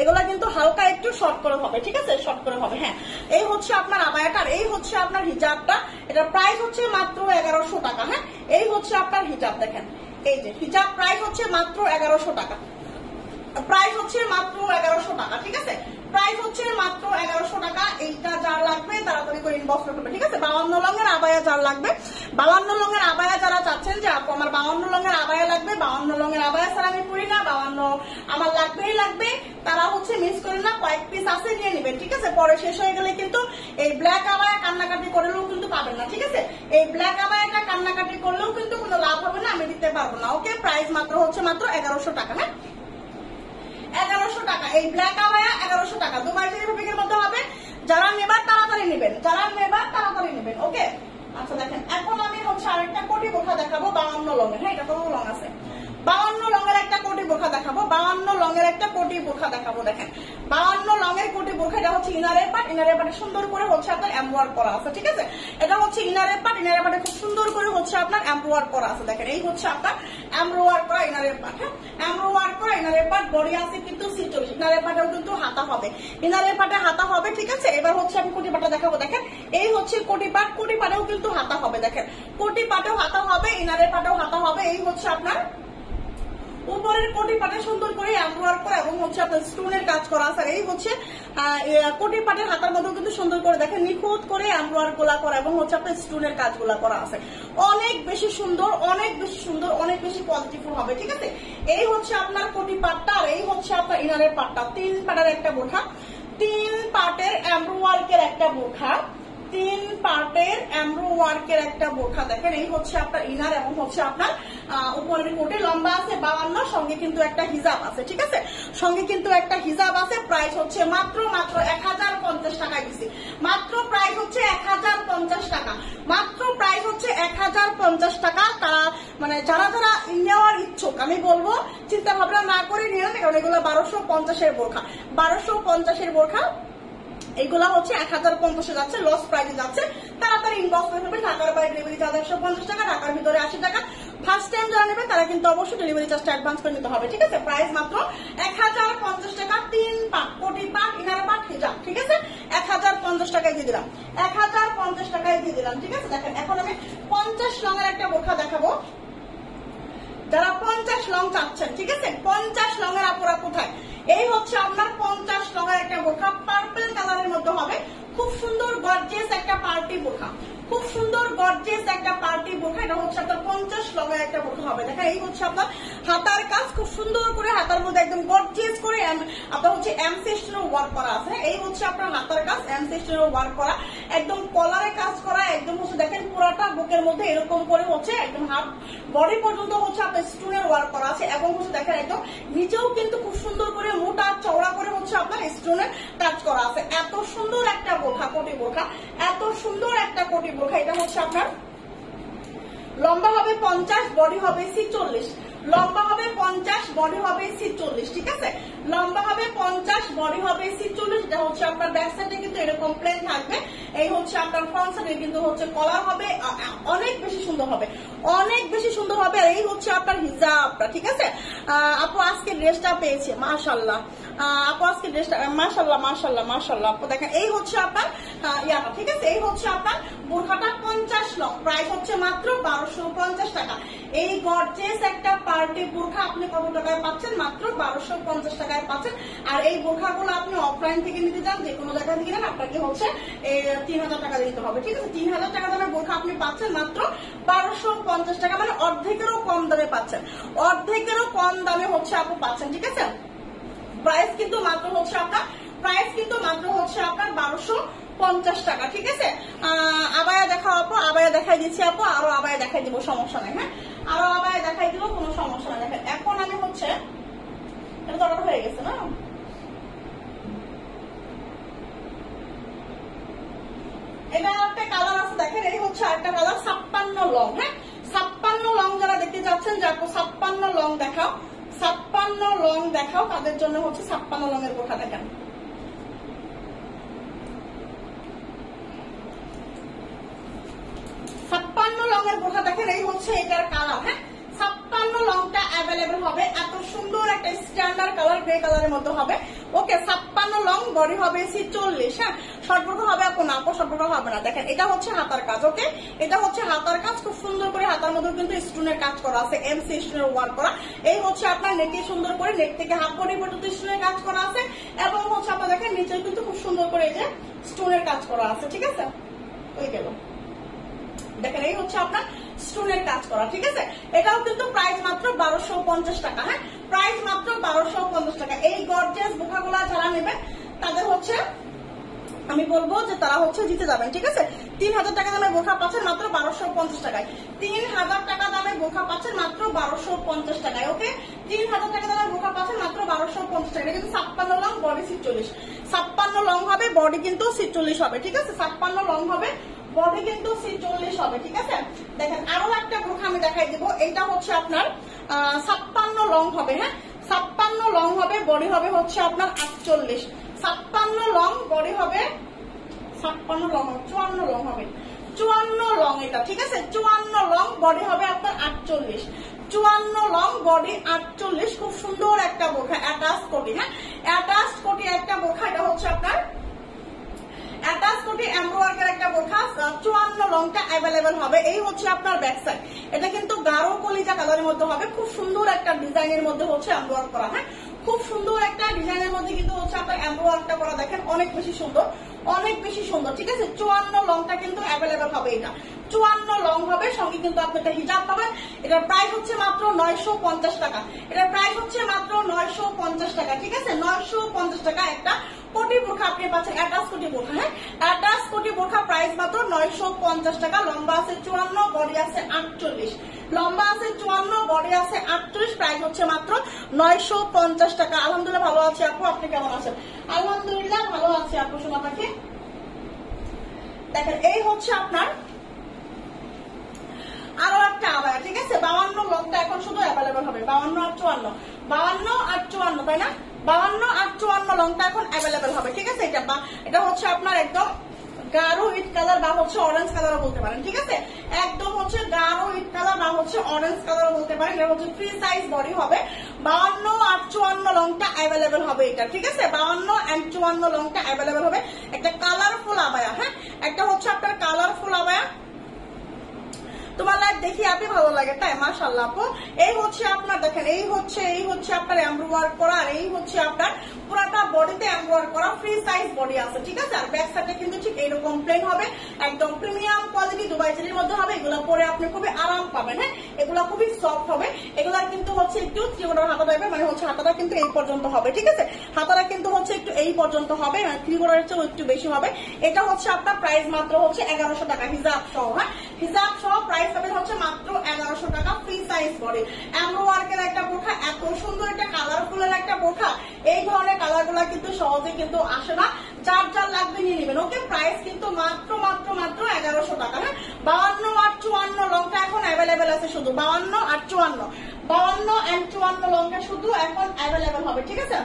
এগুলা কিন্তু হালকা একটু শর্ট করে হবে, ঠিক আছে, শর্ট করে হবে। হ্যাঁ, এই হচ্ছে আপনার আবায়াটা, এই হচ্ছে আপনার হিজাবটা। এটা প্রাইস হচ্ছে মাত্র 1100 টাকা। হ্যাঁ, এই হচ্ছে আপনার হিজাব, দেখেন এই যে হিজাব প্রাইস হচ্ছে মাত্র 1100 টাকা, প্রাইস হচ্ছে মাত্র 1100 টাকা, ঠিক আছে, প্রাইস হচ্ছে মাত্র 1100 টাকা। এইটা যার লাগবে তাড়াতাড়ি করে ইনবক্স করবে, ঠিক আছে। 52 লঙের আবায়া যার লাগবে, 52 লঙের আবায়া যারা চাচ্ছেন যে আপু আমার 52 লঙের আবায়া লাগবে, 52 লঙের আবায়া স্যার আমি পরি না, 52 আমার লাগবেই লাগবে, তারা হচ্ছে মিস করে না, কয়েক পিস আছে নিয়ে নেবেন, ঠিক আছে। পরে শেষ হয়ে গেলে কিন্তু এই ব্ল্যাক আবায়া কান্নাকাটি করলেও কিন্তু পাবেন না, ঠিক আছে। এই ব্ল্যাক আবায়াটা কান্নাকাটি করলেও কিন্তু কোনো লাভ হবে না, আমি দিতে পারবো না। ওকে, প্রাইস মাত্র হচ্ছে মাত্র 1100 টাকা। হ্যাঁ, 1100 টাকা, এই ব্ল্যাক আবায়া 1100 টাকা, দুবাই চেরি ফেব্রিকের মধ্যে হবে। যারা নেবার তাড়াতাড়ি নেবেন, যারা নেবার তাড়াতাড়ি নেবেন। ওকে, আচ্ছা দেখেন এখন আমি হচ্ছে আরেকটা কোটি বোরখা দেখাবো 52 লঙের। হ্যাঁ, এটা কত লং আছে? 52 লঙের একটা কোটি বোরখা দেখাবো, 52 লঙের একটা কোটি বোরখা দেখাবো। দেখেন 52 লঙের কোটি বোরখা, এটা হচ্ছে ইনারের পার্ট, ইনারের পার্টে সুন্দর করে হচ্ছে আপনার এমব্রয়ডারি করা আছে, ঠিক আছে। এটা হচ্ছে ইনারের পার্ট, ইনারের পার্টে খুব সুন্দর করে হচ্ছে আপনার এমব্রয়ডারি করা আছে। দেখেন এই হচ্ছে আপনার এমব্রয়ডারি করা ইনারের পার্ট। হ্যাঁ, এমব্রয়ডারি করা ইনারের পার্ট, বডি আছে কিন্তু 46, ইনারের পার্টেও কিন্তু হাতা হবে, ইনারের পার্টে হাতা হবে, ঠিক আছে। এবার হচ্ছে আমি কোটি পাটটা দেখাবো। দেখেন এই হচ্ছে কোটি পাট, কোটি পাটেও কিন্তু হাতা হবে, দেখেন কোটি পাটেও হাতা হবে, ইনারের পাটেও হাতা হবে। এই হচ্ছে আপনার উপরের কোটি পাটে সুন্দর করে এমব্রয়ডারি করা এবং হচ্ছে আপনার স্টোনের কাজ করা আছে। এই হচ্ছে কোটি পাটের হাতার মধ্যেও কিন্তু সুন্দর করে দেখেন নিখুঁত করে এমব্রয়ডারি গুলা করা এবং হচ্ছে আপনার স্টোনের কাজগুলা করা আছে। অনেক বেশি সুন্দর, অনেক বেশি সুন্দর, অনেক বেশি কোয়ালিটিফুল হবে, ঠিক আছে। এই হচ্ছে আপনার কোটি পাটটা, আর এই হচ্ছে আপনার ইনারের পাটটা। 3 পাটের একটা বোরখা, 3 পাটের এমব্রয়ডারির একটা বোরখা, 3 পার্টের এমব্রয়ডারির একটা বোরখা। দেখেন এই হচ্ছে আপনার ইনার এবং হচ্ছে আপনার উপরের কোটে লম্বা আছে 52, সঙ্গে কিন্তু একটা হিজাব আছে, ঠিক আছে, সঙ্গে কিন্তু একটা হিজাব আছে। প্রাইস হচ্ছে মাত্র 1050 টাকায় দিছি, মাত্র প্রাইস হচ্ছে 1050 টাকা, মাত্র প্রাইস হচ্ছে 1050 টাকা। তারা মানে যারা যারা নেওয়ার ইচ্ছুক আমি বলবো চিন্তা ভাবনা না করে নিয়ে নেন, কারণ এগুলো 1250-এর বোরখা, 1250-এর বোরখা, এইগুলা হচ্ছে 1050 যাচ্ছে, লস প্রাইসে যাচ্ছে। তাড়াতাড়ি ইনবক্স করে নেবেন। ঢাকার বাইরে ডেলিভারি চার্জ 150 টাকা, ঢাকার ভিতরে 80 টাকা। ফার্স্ট টাইম যারা নেবেন তারা কিন্তু অবশ্যই ডেলিভারি চার্জটা অ্যাডভান্স করে নিতে হবে, ঠিক আছে। প্রাইস মাত্র 1050 টাকা, 3 পাট, কোটি পাট, ইনার পাট, হিজাব, ঠিক আছে। 1050 টাকায় দিয়ে দিলাম, 1050 টাকায় দিয়ে দিলাম, ঠিক আছে। দেখেন এখন আমি 50 লঙের একটা বোরখা দেখাবো। যারা 50 লং চাচ্ছেন, ঠিক আছে, 50 লঙের আপুরা কোথায়? এই হচ্ছে আপনার 50 লঙের একটা বোরখা, পার্পল কালারের মধ্যে হবে, খুব সুন্দর গর্জিয়াস একটা পার্টি বোরখা, খুব সুন্দর গর্জিয়াস একটা পার্টি বোরখা। এটা হচ্ছে আপনার 50 লঙের একটা বোরখা হবে। দেখেন এই হচ্ছে আপনার হাতার কাজ, খুব সুন্দর করে হাতার মধ্যে একদম গর্জিয়াস করে আপনার হচ্ছে এমসিস্টের ওয়ার্ক করা আছে। এই হচ্ছে আপনার হাতার কাজ, এমসিস্টের ওয়ার্ক করা, একদম কলারে কাজ করা, একদম হচ্ছে দেখেন পুরাটা বুকের মধ্যে এরকম করে হচ্ছে একদম হাফ বডি পর্যন্ত হচ্ছে আপনার স্টোনের ওয়ার্ক করা আছে এবং হচ্ছে দেখেন একদম নিচেও কিন্তু খুব সুন্দর করে মোটা চওড়া করে হচ্ছে আপনার স্টোনের কাজ করা আছে। এত সুন্দর একটা বোরখা, কোটি বোরখা, এত সুন্দর একটা কোটি বোরখা। এটা হচ্ছে আপনার লম্বা হবে 50, বডি হবে 46, লম্বা হবে 50, বডি হবে 46, ঠিক আছে। লম্বা হবে 50, বডি হবে 46। এটা হচ্ছে আপনার ব্যাক সাইডে কিন্তু এরকম প্লেন থাকবে। এই হচ্ছে আপনার ফ্রন্ট সাইডে কিন্তু হচ্ছে কলার হবে, অনেক বেশি সুন্দর হবে, অনেক বেশি সুন্দর হবে। আর এই হচ্ছে আপনার হিজাবটা, ঠিক আছে। আপু আজকে ড্রেসটা পেয়েছে, মাশাআল্লাহ। আপু আজকে ড্রেসটা মাশাআল্লাহ, মাশাআল্লাহ, মাশাআল্লাহ। আপু দেখেন এই হচ্ছে আপনার ইয়াটা, ঠিক আছে। এই হচ্ছে আপনার বোরখাটা 50 লং, প্রাইস হচ্ছে মাত্র 1250 টাকা। এই গর্জিয়াস একটা পার্টি বোরখা আপনি কত টাকায় পাচ্ছেন? মাত্র 1250 টাকায় পাচ্ছেন। আর এই বোরখাগুলো আপনি অফলাইন থেকে নিতে চান, যে কোনো জায়গা থেকে নেন, আপনাকে হচ্ছে 3000 টাকা দিতে হবে, ঠিক আছে। 3000 টাকা দামের বোরখা আপনি পাচ্ছেন মাত্র 1250 টাকা, মানে অর্ধেকেরও কম দামে পাচ্ছেন, অর্ধেকেরও কম দামে হচ্ছে আপু পাচ্ছেন, ঠিক আছে। প্রাইস কিন্তু মাত্র হচ্ছে আপনার, প্রাইস কিন্তু মাত্র হচ্ছে আপনার 1250 টাকা, ঠিক আছে। আবায়া দেখাও আপু, আবায়া দেখাই দিচ্ছি আপু, আরো আবায়া দেখাই দিব, সমস্যা নেই। হ্যাঁ, আরো আবায়া দেখাই দিব, কোনো সমস্যা নেই। দেখেন এখন আমি হচ্ছে এটা তো কালার হয়ে গেছে না। এটা একটা কালার আছে দেখেন, এই হচ্ছে আরেকটা কালার 56 লং। হ্যাঁ 56 লং যারা দেখতে চাচ্ছেন যে আপু 56 লং দেখাও, 56 লং দেখাও, তাদের জন্য হচ্ছে 56 লং এর বোরখা দেখেন। 56 লং এর বোরখা দেখেন, এই হচ্ছে এটার কালার। হ্যাঁ 56 লংটা অ্যাভেলেবেল হবে, এত সুন্দর একটা স্ট্যান্ডার্ড কালার গ্রে কালারের মধ্যে হবে। ওকে 56 লং, বডি হবে 40। হ্যাঁ শর্ট বোরখা হবে আপু না, আপু শর্ট বোরখা হবে না। দেখেন এটা হচ্ছে হাতার কাজ। ওকে এটা হচ্ছে হাতার কাজ, খুব সুন্দর করে হাতার মধ্যে কিন্তু স্টোনের কাজ করা আছে, এমসি স্টোনের ওয়ার্ক করা। এই হচ্ছে আপনার নেকে সুন্দর করে নেক থেকে হাত বডি পর্যন্ত স্টোনের কাজ করা আছে, এবং হচ্ছে আপনার দেখেন নিচে কিন্তু খুব সুন্দর করে এই যে স্টোনের কাজ করা আছে। ঠিক আছে ওই গেল, দেখেন এই হচ্ছে আপনার স্টোনের কাজ করা। ঠিক আছে এটাও কিন্তু প্রাইস মাত্র 1250 টাকা। হ্যাঁ প্রাইস মাত্র 1250 টাকা। এই গর্জিয়াস বোরখাগুলো যারা নেবেন তাদের হচ্ছে আমি বলবো যে তারা হচ্ছে জিতে যাবেন। ঠিক আছে 3000 টাকা দামে বোরখা পাচ্ছেন মাত্র 1250 টাকায়। 3000 টাকা দামে বোরখা পাচ্ছেন মাত্র 1250 টাকায়। ওকে 3000 টাকা দামে বোরখা পাচ্ছেন মাত্র 1250 টাকা। কিন্তু 56 লং, বডি 46। 56 লং হবে, বডি কিন্তু 46 হবে। ঠিক আছে 56 লং হবে, বডি কিন্তু 46 হবে। ঠিক আছে দেখেন আরো একটা বোরখা আমি দেখাই দিব, এইটা হচ্ছে আপনার 56 লং হবে। হ্যাঁ 56 লং হবে, বডি হবে হচ্ছে আপনার 48। 56 লং, বডি হবে 56 লং, 54 লং হবে, 54 লং এটা। ঠিক আছে 54 লং, বডি হবে আপনার 48। 54 লং, বডি 48। খুব সুন্দর একটা বোরখা, অ্যাটাচ কোটি। হ্যাঁ অ্যাটাচ কোটি একটা বোরখা, এটা হচ্ছে আপনার অ্যাটাচ কোটি এমব্রয়ডারি একটা বোরখা। 54 লংটা অ্যাভেলেবেল হবে। এই হচ্ছে আপনার ব্যাক সাইড, এটা কিন্তু গাঢ় কলিজা কালারের মধ্যে হবে, খুব সুন্দর একটা ডিজাইনের মধ্যে হচ্ছে এমব্রয়ডারি করা। হ্যাঁ খুব সুন্দর একটা ডিজাইনের মধ্যে কিন্তু হচ্ছে আপনার এমব্রয়ডারিটা করা, দেখেন অনেক বেশি সুন্দর, অনেক বেশি সুন্দর। ঠিক আছে 54 লংটা কিন্তু অ্যাভেলেবেল হবে, এটা 54 লং হবে, সঙ্গে কিন্তু আপনি একটা হিজাব পাবেন। এটার প্রাইস হচ্ছে মাত্র 950 টাকা। এটার প্রাইস হচ্ছে মাত্র 950 টাকা। ঠিক আছে 950 টাকা একটা কোটি বোরখা আপনি পাচ্ছেন, অ্যাটাচ কোটি বোরখা। হ্যাঁ অ্যাটাচ কোটি বোরখা প্রাইস মাত্র 950 টাকা। লম্বা আছে 54, বডি আছে 48। লম্বা আছে 54, বডি আছে 48, প্রাইস হচ্ছে মাত্র 950 টাকা। আলহামদুলিল্লাহ ভালো আছি আপু, আপনি কেমন আছেন? আলহামদুলিল্লাহ ভালো আছি আপু সোনা পাখি। দেখেন এই হচ্ছে আপনার আরো একটা আবায়া। ঠিক আছে 52 লংটা এখন শুধু অ্যাভেলেবল হবে, 52 আর 54, 52 আর 54 তাই না, 52 আর 54 লংটা এখন অ্যাভেলেবল হবে। ঠিক আছে এটা হচ্ছে আপনার একদম গাঢ় ইট কালার বা হচ্ছে অরেঞ্জ কালারও বলতে পারেন। ঠিক আছে একদম হচ্ছে গাঢ় ইট কালার বা হচ্ছে অরেঞ্জ কালারও বলতে পারেন। এটা হচ্ছে ফ্রি সাইজ বডি হবে, 52 আর 54 লংটা অ্যাভেলেবল হবে এটা। ঠিক আছে 52 and 54 লংটা অ্যাভেলেবল হবে। একটা কালারফুল আবায়া। হ্যাঁ একটা হচ্ছে আপনার কালারফুল আবায়া, তোমার লাইভ দেখি আপনি ভালো লাগে তাই মাশাআল্লাহ আপু। এই হচ্ছে আপনার দেখেন এই হচ্ছে আপনার এমব্রয়ডারি করা, আর এই হচ্ছে আপনার পুরাটা বডিতে এমব্রয়ডারি করা, ফ্রি সাইজ বডি আছে। ঠিক আছে আর ব্যাক সাইডে কিন্তু ঠিক এইরকম প্লেন হবে, একদম প্রিমিয়াম কোয়ালিটি দুবাই চেরির মধ্যে হবে। এগুলো পরে আপনি খুবই আরাম পাবেন। হ্যাঁ এগুলা খুবই সফট হবে। এগুলা কিন্তু হচ্ছে একটু ত্রিকোণার হাতা টাইপের, মানে হচ্ছে হাতাটা কিন্তু এই পর্যন্ত হবে। ঠিক আছে হাতাটা কিন্তু হচ্ছে একটু এই পর্যন্ত হবে, মানে ত্রিকোণার চেয়েও একটু বেশি হবে। এটা হচ্ছে আপনার প্রাইস মাত্র হচ্ছে 1100 টাকা হিজাব সহ। হ্যাঁ হিজাব সহ প্রাইস পাবেন হচ্ছে মাত্র 1100 টাকা, ফ্রি সাইজ বডি এমব্রয়ডারি একটা বোরখা, এত সুন্দর একটা কালারফুলের একটা বোরখা। এই ধরনের কালার গুলা কিন্তু সহজে কিন্তু আসে না, যার যার লাগবে নিয়ে নেবেন। ওকে প্রাইস কিন্তু মাত্র মাত্র মাত্র 1100 টাকা। হ্যাঁ 52 আর 54 লংটা এখন অ্যাভেলেবেল আছে শুধু 52 আর 54, 52 and 54 লংটা শুধু এখন অ্যাভেলেবেল হবে। ঠিক আছে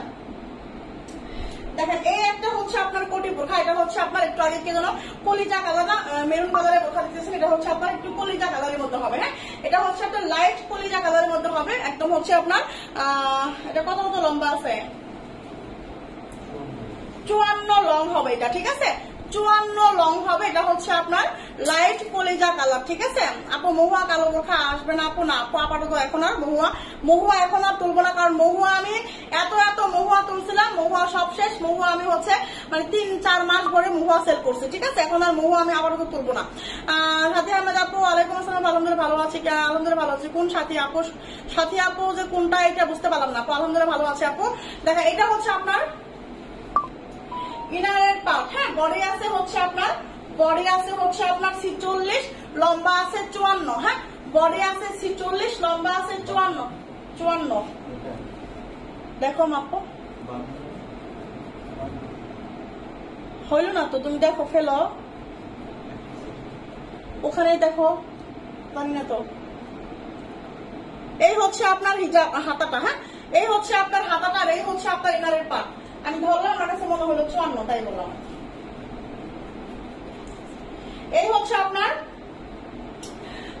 দেখেন এই একটা হচ্ছে আপনার কোটি বোরখা, এটা হচ্ছে আপনার একটু আগে কি জানো কলিজা কালার, মেরুন কালারের বোরখা দিতেছেন, এটা হচ্ছে আপনার একটু কলিজা কালারের মধ্যে হবে। হ্যাঁ এটা হচ্ছে আপনার লাইট কলিজা কালারের মধ্যে হবে, একদম হচ্ছে আপনার এটা কত লম্বা আছে 54 লং হবে এটা। ঠিক আছে 54 লং হবে, এটা হচ্ছে আপনার লাইট কলিজা কালার। ঠিক আছে আপু মহুয়া কালো বোরখা আসবে না আপু? না আপু আপাতত এখন আর মহুয়া এখন আর তুলবো না, কারণ মহুয়া আমি এত মহুয়া তুলছিলাম, মহুয়া সব শেষ। মহুয়া আমি হচ্ছে মানে 3-4 মাস ধরে মহুয়া সেল করছি। ঠিক আছে এখন আর মহুয়া আমি আপাতত তুলবো না। সাথী আহমেদ আপু ওয়ালাইকুম আসসালাম, আলহামদুলিল্লাহ ভালো আছি। আলহামদুলিল্লাহ ভালো আছি। কোন সাথী আপু যে কোনটা এটা বুঝতে পারলাম না আপু। আলহামদুলিল্লাহ ভালো আছে আপু। দেখা এটা হচ্ছে আপনার ইনারের পার্ট। হ্যাঁ বডি আছে হচ্ছে আপনার 46, লম্বা আছে 54। হ্যাঁ বডি আছে 46, লম্বা আছে 54। দেখো মাপো, হইল না তো, তুমি দেখো ফেলো ওখানে, দেখো জানি না তো। এই হচ্ছে আপনার হিজাব হাতাটা, হ্যাঁ এই হচ্ছে আপনার হাতাটা, আর এই হচ্ছে আপনার ইনারের পার্ট। আমি ধরলাম, আমার কাছে মনে হলো 54, তাই বললাম। এই হচ্ছে আপনার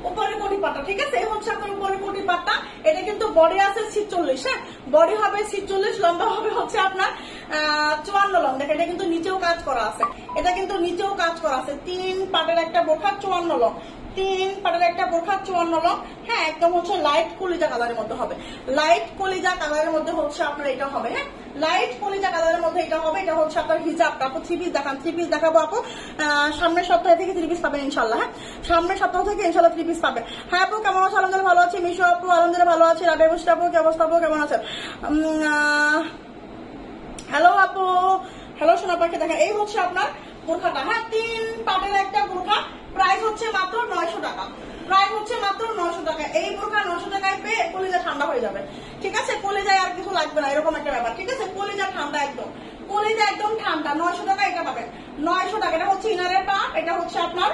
উপরের কোটি পাটটা, ঠিক আছে, এই হচ্ছে আপনার উপরের কোটি পাটটা। এটা কিন্তু বডি আছে 46, হ্যাঁ বডি হবে 46, লম্বা হবে হচ্ছে আপনার 54 লং। দেখেন এটা কিন্তু নিচেও কাজ করা আছে, এটা কিন্তু নিচেও কাজ করা আছে। 3 পাটের একটা বোরখা 54 লং, 3 পাটের একটা বোরখা 54 লং। হ্যাঁ একদম হচ্ছে লাইট কলিজা কালারের মধ্যে হবে, লাইট কলিজা কালারের মধ্যে হচ্ছে আপনার এটা হবে, হ্যাঁ লাইট কলিজা কালারের মধ্যে এটা হবে। এটা হচ্ছে আপনার হিজাবটা। আপু 3 পিস দেখান, 3 পিস দেখাবো আপু। সামনের সপ্তাহ থেকে 3 পিস পাবেন ইনশাল্লাহ, হ্যাঁ সামনের সপ্তাহ থেকে ইনশাল্লাহ 3 পিস পাবেন। হ্যাঁ আপু কেমন আছো? আলহামদুলিল্লাহ ভালো আছি। মিশু আপু আলহামদুলিল্লাহ ভালো আছি। রাবে বুঝতে আপু কি অবস্থা? আপু কেমন আছেন? হ্যালো আপু, হ্যালো সোনা পাখি। দেখেন এই হচ্ছে আপনার বোরখাটা, হ্যাঁ 3 পাটের একটা বোরখা, প্রাইস হচ্ছে মাত্র 900 টাকা, প্রাইস হচ্ছে মাত্র 900 টাকা। এই বোরখা 900 টাকায় পেয়ে কলিজা ঠান্ডা হয়ে যাবে, ঠিক আছে, কলিজায় আর কিছু লাগবে না, এরকম একটা ব্যাপার, ঠিক আছে, কলিজা ঠান্ডা একদম, কলিজা একদম ঠান্ডা। 900 টাকা এটা পাবেন, 900 টাকা। এটা হচ্ছে ইনারের পার্ট, এটা হচ্ছে আপনার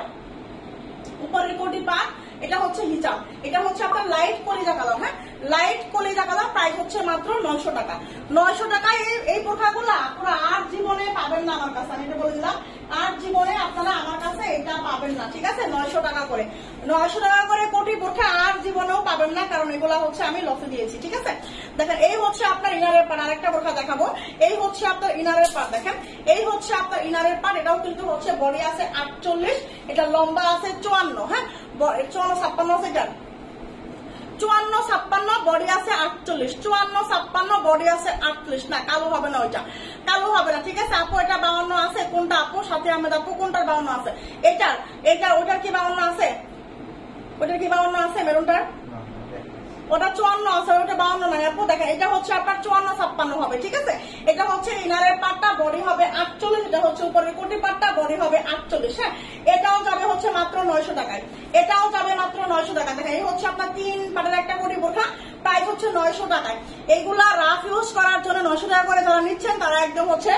উপরের কোটি পার্ট, এটা হচ্ছে হিজাব, এটা হচ্ছে আপনার লাইট কলিজা কালার, হ্যাঁ লাইট কলিজা কালার। প্রাইস হচ্ছে মাত্র 900 টাকা। 900 টাকায় এই বোরখাগুলো আপনারা আর জীবনে পাবেন না আমার কাছে, আমি এটা বলে দিলাম, আর জীবনে আপনারা আমার কাছে এটা পাবেন না, ঠিক আছে। 900 টাকা করে, 900 টাকা করে কোটি বোরখা আর জীবনেও পাবেন না, কারণ এগুলা হচ্ছে আমি লসে দিয়েছি, ঠিক আছে। দেখেন এই হচ্ছে আপনার ইনারের পার্ট, আরেকটা বোরখা দেখাবো। এই হচ্ছে আপনার ইনারের পার্ট, দেখেন এই হচ্ছে আপনার ইনারের পার্ট। এটাও কিন্তু হচ্ছে বডি আছে 48, এটা লম্বা আছে 54, হ্যাঁ 54-56 আছে, এটা 54-56 বডি আছে 48, 54-56 বডি আছে 48। না কালো হবে না, ওইটা কালো হবে না, ঠিক আছে আপু। এটা 52 আছে, কোনটা আপু? সাথে আহমেদ আপু কোনটার 52 আছে? ওটার কি 52 আছে? ওটার কি 52 আছে? মেরুনটার ওটা 54 আছে, ওটা 52 নাই আপু। দেখেন এটা হচ্ছে আপনার 54-56 হবে, ঠিক আছে। এটা হচ্ছে ইনারের পাটটা, বডি হবে 48, এটা হচ্ছে উপরের কোটি পাটটা, বডি হবে 48, হ্যাঁ এটাও যাবে হচ্ছে মাত্র 900 টাকায়, এটাও যাবে মাত্র 900 টাকা। দেখেন এই হচ্ছে আপনার 3 পাটের একটা কোটি বোরখা, প্রাইস হচ্ছে 900 টাকায়। এইগুলা রাফ ইউজ করার জন্য 900 টাকা করে যারা নিচ্ছেন তারা একদম হচ্ছে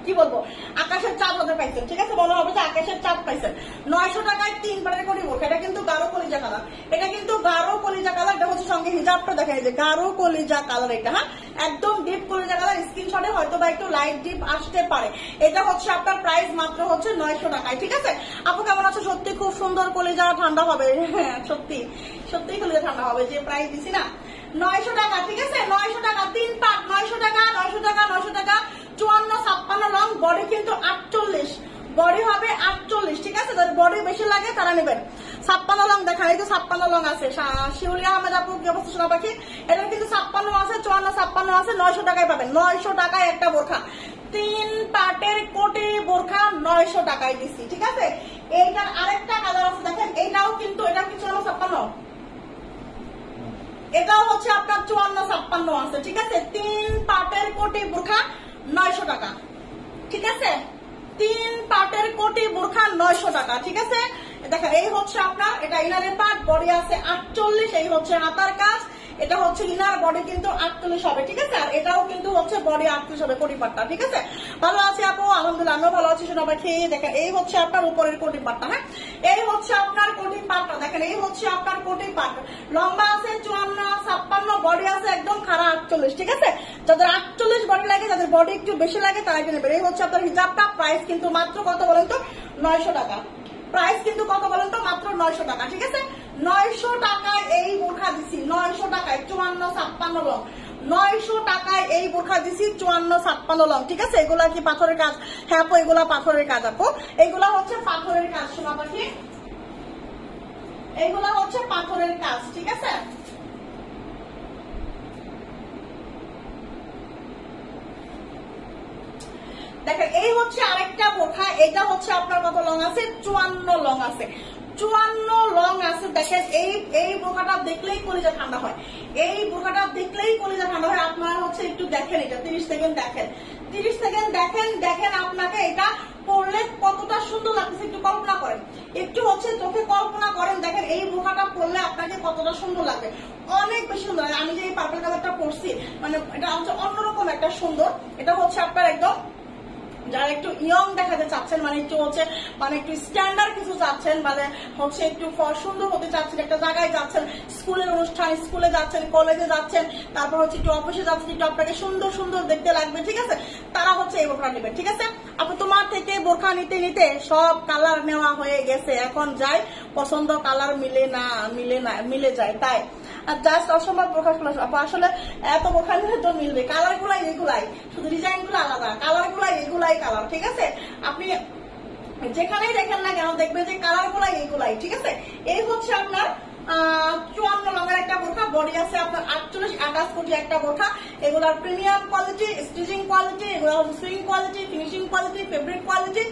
কি বলবো আকাশের চাঁদ হতে পাইছেন, ঠিক আছে, বলা হবে যে আকাশের চাঁদ পাইছেন। 900 টাকায় 3 পাটের কোটি বোরখা। এটা কিন্তু গাঢ় কলিজা কালার, এটা কিন্তু গাঢ় কলিজা কালার। এটা হচ্ছে সঙ্গে হিজাবটা দেখেন, এই যে গাঢ় কলিজা কালার, এটা হ্যাঁ একদম ডিপ কলিজা কালার। স্ক্রিনশটে হয়তো বা একটু লাইট ডিপ আসতে পারে। এটা হচ্ছে আপনার প্রাইস মাত্র হচ্ছে 900 টাকায়, ঠিক আছে। আপু কেমন আছো? সত্যি খুব সুন্দর, কলিজা ঠান্ডা হবে, হ্যাঁ সত্যি সত্যি কলিজা ঠান্ডা হবে, যে প্রাইস দিছি না 900 টাকা, ঠিক আছে 900 টাকা। 3 পাট 900 টাকা, 900 টাকা, 900 টাকা। 54-56 লং, বডি কিন্তু 48, বডি হবে 48, ঠিক আছে। যাদের বডি বেশি লাগে তারা নেবেন। 56 লং দেখা, এই তো 56 লং আছে। শিউলি আহমেদ আপু কি অবস্থা শোনা পাখি? এটা কিন্তু 56 আছে, 54-56 আছে। 900 টাকায় পাবেন, 900 টাকায় একটা বোরখা। 3 পাটের কোটি বোরখা 900 টাকায় দিচ্ছি, ঠিক আছে। এইটার আরেকটা কালার আছে দেখেন, এইটাও কিন্তু, এটা কি 54-56, এটাও হচ্ছে আপনার 54-56 আছে, ঠিক আছে। 3 পাটের কোটি বোরখা 900 টাকা, ঠিক আছে। 3 পাটের কোটি বোরখা 900 টাকা, ঠিক আছে। দেখেন এই হচ্ছে আপনার, এটা ইনারের পার্ট, বডি আছে 48, এই হচ্ছে হাতার কাজ, এটা হচ্ছে ইনার বডি কিন্তু 48 হবে, ঠিক আছে। আর এটাও কিন্তু হচ্ছে বডি 48 হবে কোটি পাটটা, ঠিক আছে। ভালো আছি আপু আলহামদুলিল্লাহ, আমিও ভালো আছি শোনা পাখি। দেখেন এই হচ্ছে আপনার উপরের কোটি পাটটা, হ্যাঁ এই হচ্ছে আপনার কোটি পাটটা। দেখেন এই হচ্ছে আপনার কোটি পাট, লম্বা আছে 54-56, বডি আছে একদম খাড়া 48, ঠিক আছে। যাদের 48 বডি লাগে, যাদের বডি একটু বেশি লাগে তারা এটা নেবেন। এই হচ্ছে আপনার হিজাবটা। প্রাইস কিন্তু মাত্র কত বলেন তো? 900 টাকা। প্রাইস কিন্তু কত বলেন তো? মাত্র 900 টাকা, ঠিক আছে। 900 টাকায় এই বোরখা দিছি, 900 টাকায় 54-56 লং, 900 টাকায় এই বোরখা দিছি 54-56 লং, ঠিক আছে। এগুলা কি পাথরের কাজ? হ্যাঁ আপু এগুলা পাথরের কাজ আপু, এগুলা হচ্ছে পাথরের কাজ শোনা পাখি, এগুলা হচ্ছে পাথরের কাজ, ঠিক আছে। দেখেন এই হচ্ছে আরেকটা বোরখা, এটা হচ্ছে আপনার কত লং আছে? 54 লং আছে, 54 লং আছে। দেখেন এই বোরখাটা দেখলেই কলিজা ঠান্ডা হয়, এই বোরখাটা দেখলেই কলিজা ঠান্ডা হয়। আপনারা হচ্ছে একটু দেখেন, এটা 30 সেকেন্ড দেখেন, 30 সেকেন্ড দেখেন, দেখেন আপনাকে এটা পরলে কতটা সুন্দর লাগতেছে একটু কল্পনা করেন। একটু হচ্ছে চোখে কল্পনা করেন, দেখেন এই বোরখাটা পরলে আপনাকে কতটা সুন্দর লাগবে, অনেক বেশি সুন্দর। আমি যে এই পার্পল কালারটা পরছি, মানে এটা হচ্ছে অন্যরকম একটা সুন্দর। এটা হচ্ছে আপনার একদম যারা একটু ইয়ং দেখাতে চাচ্ছেন, মানে একটু হচ্ছে মানে একটু স্ট্যান্ডার্ড কিছু চাচ্ছেন, মানে হচ্ছে একটু সুন্দর হতে চাচ্ছেন, একটা জায়গায় যাচ্ছেন, স্কুলের অনুষ্ঠান, স্কুলে যাচ্ছেন, কলেজে যাচ্ছেন, তারপর হচ্ছে একটু অফিসে যাচ্ছেন, একটু আপনাকে সুন্দর সুন্দর দেখতে লাগবে, ঠিক আছে, তারা হচ্ছে এই বোরখা নেবেন, ঠিক আছে। আপু তোমার থেকে বোরখা নিতে নিতে সব কালার নেওয়া হয়ে গেছে, এখন যাই পছন্দ কালার মিলে যায়, তাই জাস্ট অসম্ভব বোরখা খোলা। আসলে এত বোরখা নিলে তো মিলবে, কালার গুলাই এগুলাই, শুধু ডিজাইন গুলো আলাদা, কালার গুলাই এগুলাই কালার, ঠিক আছে। আপনি যেখানেই দেখেন না কেন দেখবেন যে কালার গুলাই এগুলাই, ঠিক আছে। এই হচ্ছে আপনার 54 লংয়ের একটা বোরখা, বডি আছে আপনার 48-28 কোটি একটা বোরখা। এগুলার প্রিমিয়াম কোয়ালিটি, স্টিচিং কোয়ালিটি, এগুলো swing quality, finishing quality, fabric quality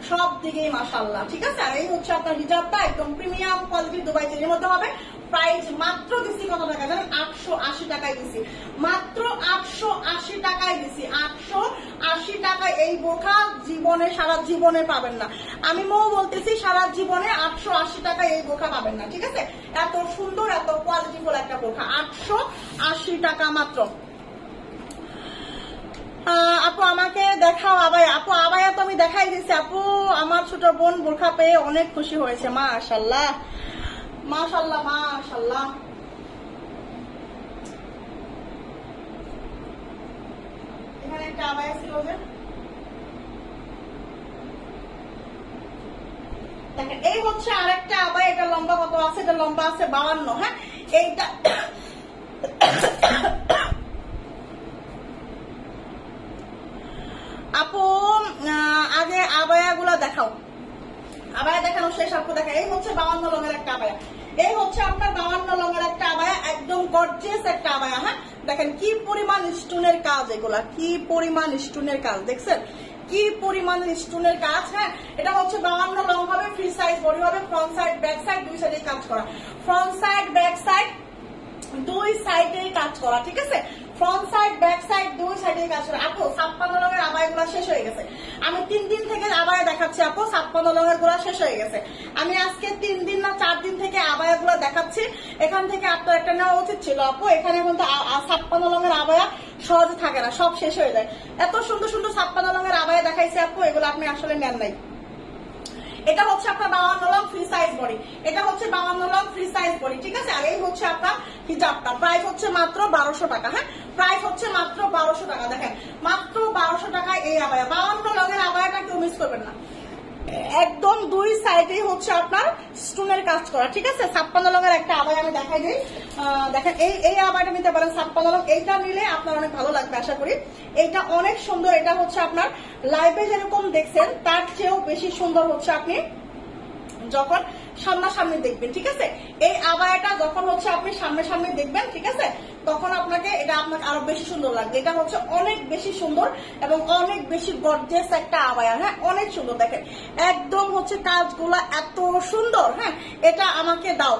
সব দিকেই মাশাআল্লাহ, ঠিক আছে। আর এই হচ্ছে আপনার হিজাবটা একদম প্রিমিয়াম কোয়ালিটি, দুবাই চেরির মধ্যে হবে। প্রাইস মাত্র দিচ্ছি কত টাকা জানেন? 880 টাকায় দিচ্ছি, মাত্র 880 টাকায় দিচ্ছি, 880 টাকায়। এই বোরখা জীবনে সারা জীবনে পাবেন না, আমি বলতেছি সারা জীবনে 880 টাকায় এই বোরখা পাবেন না, ঠিক আছে। এত সুন্দর এত কোয়ালিটিফুল একটা বোরখা, 880 টাকা মাত্র। আপু আমাকে দেখাও আবায়া। আপু আবায়া তো আমি দেখাই দিচ্ছি আপু, আমার ছোট বোন বোরখা পেয়ে অনেক খুশি হয়েছে, মাশাআল্লাহ মাশাআল্লাহ মাশাআল্লাহ। এখানে একটা আবায়া ছিল যে, দেখেন এই হচ্ছে আরেকটা আবায়া। এটা লম্বা কত আছে? এটা লম্বা আছে 52, হ্যাঁ। এইটা আপু আগে আবায়া গুলা দেখাও, আবায়া দেখানো শেষ। আপু দেখেন এই হচ্ছে 52 লংয়ের একটা আবায়া, এই হচ্ছে আপনার 52 লংয়ের একটা আবায়া, একদম গর্জিয়াস একটা আবায়া, হ্যাঁ। দেখেন কি পরিমাণ স্টোনের কাজ, এগুলা কি পরিমাণ স্টোনের কাজ, দেখছেন কি পরিমাণ স্টোনের কাজ, হ্যাঁ। এটা হচ্ছে 52 লং হবে, ফ্রি সাইজ বডি হবে, ফ্রন্ট সাইড ব্যাক সাইড দুই সাইডে কাজ করা, ফ্রন্ট সাইড ব্যাক সাইড দুই সাইডে কাজ করা, ঠিক আছে। ফ্রন্ট সাইড ব্যাক সাইড দুই সাইডে কাজ করা। আপু 56 লংয়ের আবায়া গুলা শেষ হয়ে গেছে, আমি 3 দিন থেকে আবায়া দেখাচ্ছি আপু। 56 লংয়ের গুলা শেষ হয়ে গেছে, আমি আজকে 3 দিন না 4 দিন থেকে আবায়া গুলা দেখাচ্ছি। এখান থেকে আপনার একটা নেওয়া উচিত ছিল আপু, এখানে কিন্তু 56 লংয়ের আবায়া সহজে থাকে না, সব শেষ হয়ে যায়। এত সুন্দর সুন্দর 56 লংয়ের আবায়া দেখাইছি আপু, এগুলো আপনি আসলে নেন নাই। এটা হচ্ছে আপনার 52 লং ফ্রি সাইজ বডি, এটা হচ্ছে 52 লং ফ্রি সাইজ বডি, ঠিক আছে। আর এই হচ্ছে আপনার হিজাবটা, প্রাইস হচ্ছে মাত্র 1200 টাকা, হ্যাঁ। প্রাইস হচ্ছে মাত্র 1200 টাকা, দেখেন মাত্র 1200 টাকায় এই আবায়া। 52 লংয়ের আবায়াটা কেউ মিস করবেন না, একদম দুই সাইডে হচ্ছে আপনার স্টোনের কাজ করা, ঠিক আছে। 56 লংয়ের একটা আবায়া আমি দেখাই দিই, দেখেন এই আবায়াটা নিতে পারেন 56 লং, এইটা নিলে আপনার অনেক ভালো লাগবে আশা করি। এইটা অনেক সুন্দর, এটা হচ্ছে আপনার লাইভে যেরকম দেখছেন তার চেয়েও বেশি সুন্দর হচ্ছে আপনি যখন সামনাসামনি দেখবেন, ঠিক আছে। এই আবায়াটা যখন হচ্ছে আপনি সামনে দেখবেন, ঠিক আছে, তখন আপনাকে এটা আপনাকে আরো বেশি সুন্দর লাগবে। এটা হচ্ছে অনেক বেশি সুন্দর এবং অনেক বেশি গর্জিয়াস একটা আবায়া, হ্যাঁ, অনেক সুন্দর। দেখেন একদম হচ্ছে কাজগুলা এত সুন্দর, হ্যাঁ। এটা আমাকে দাও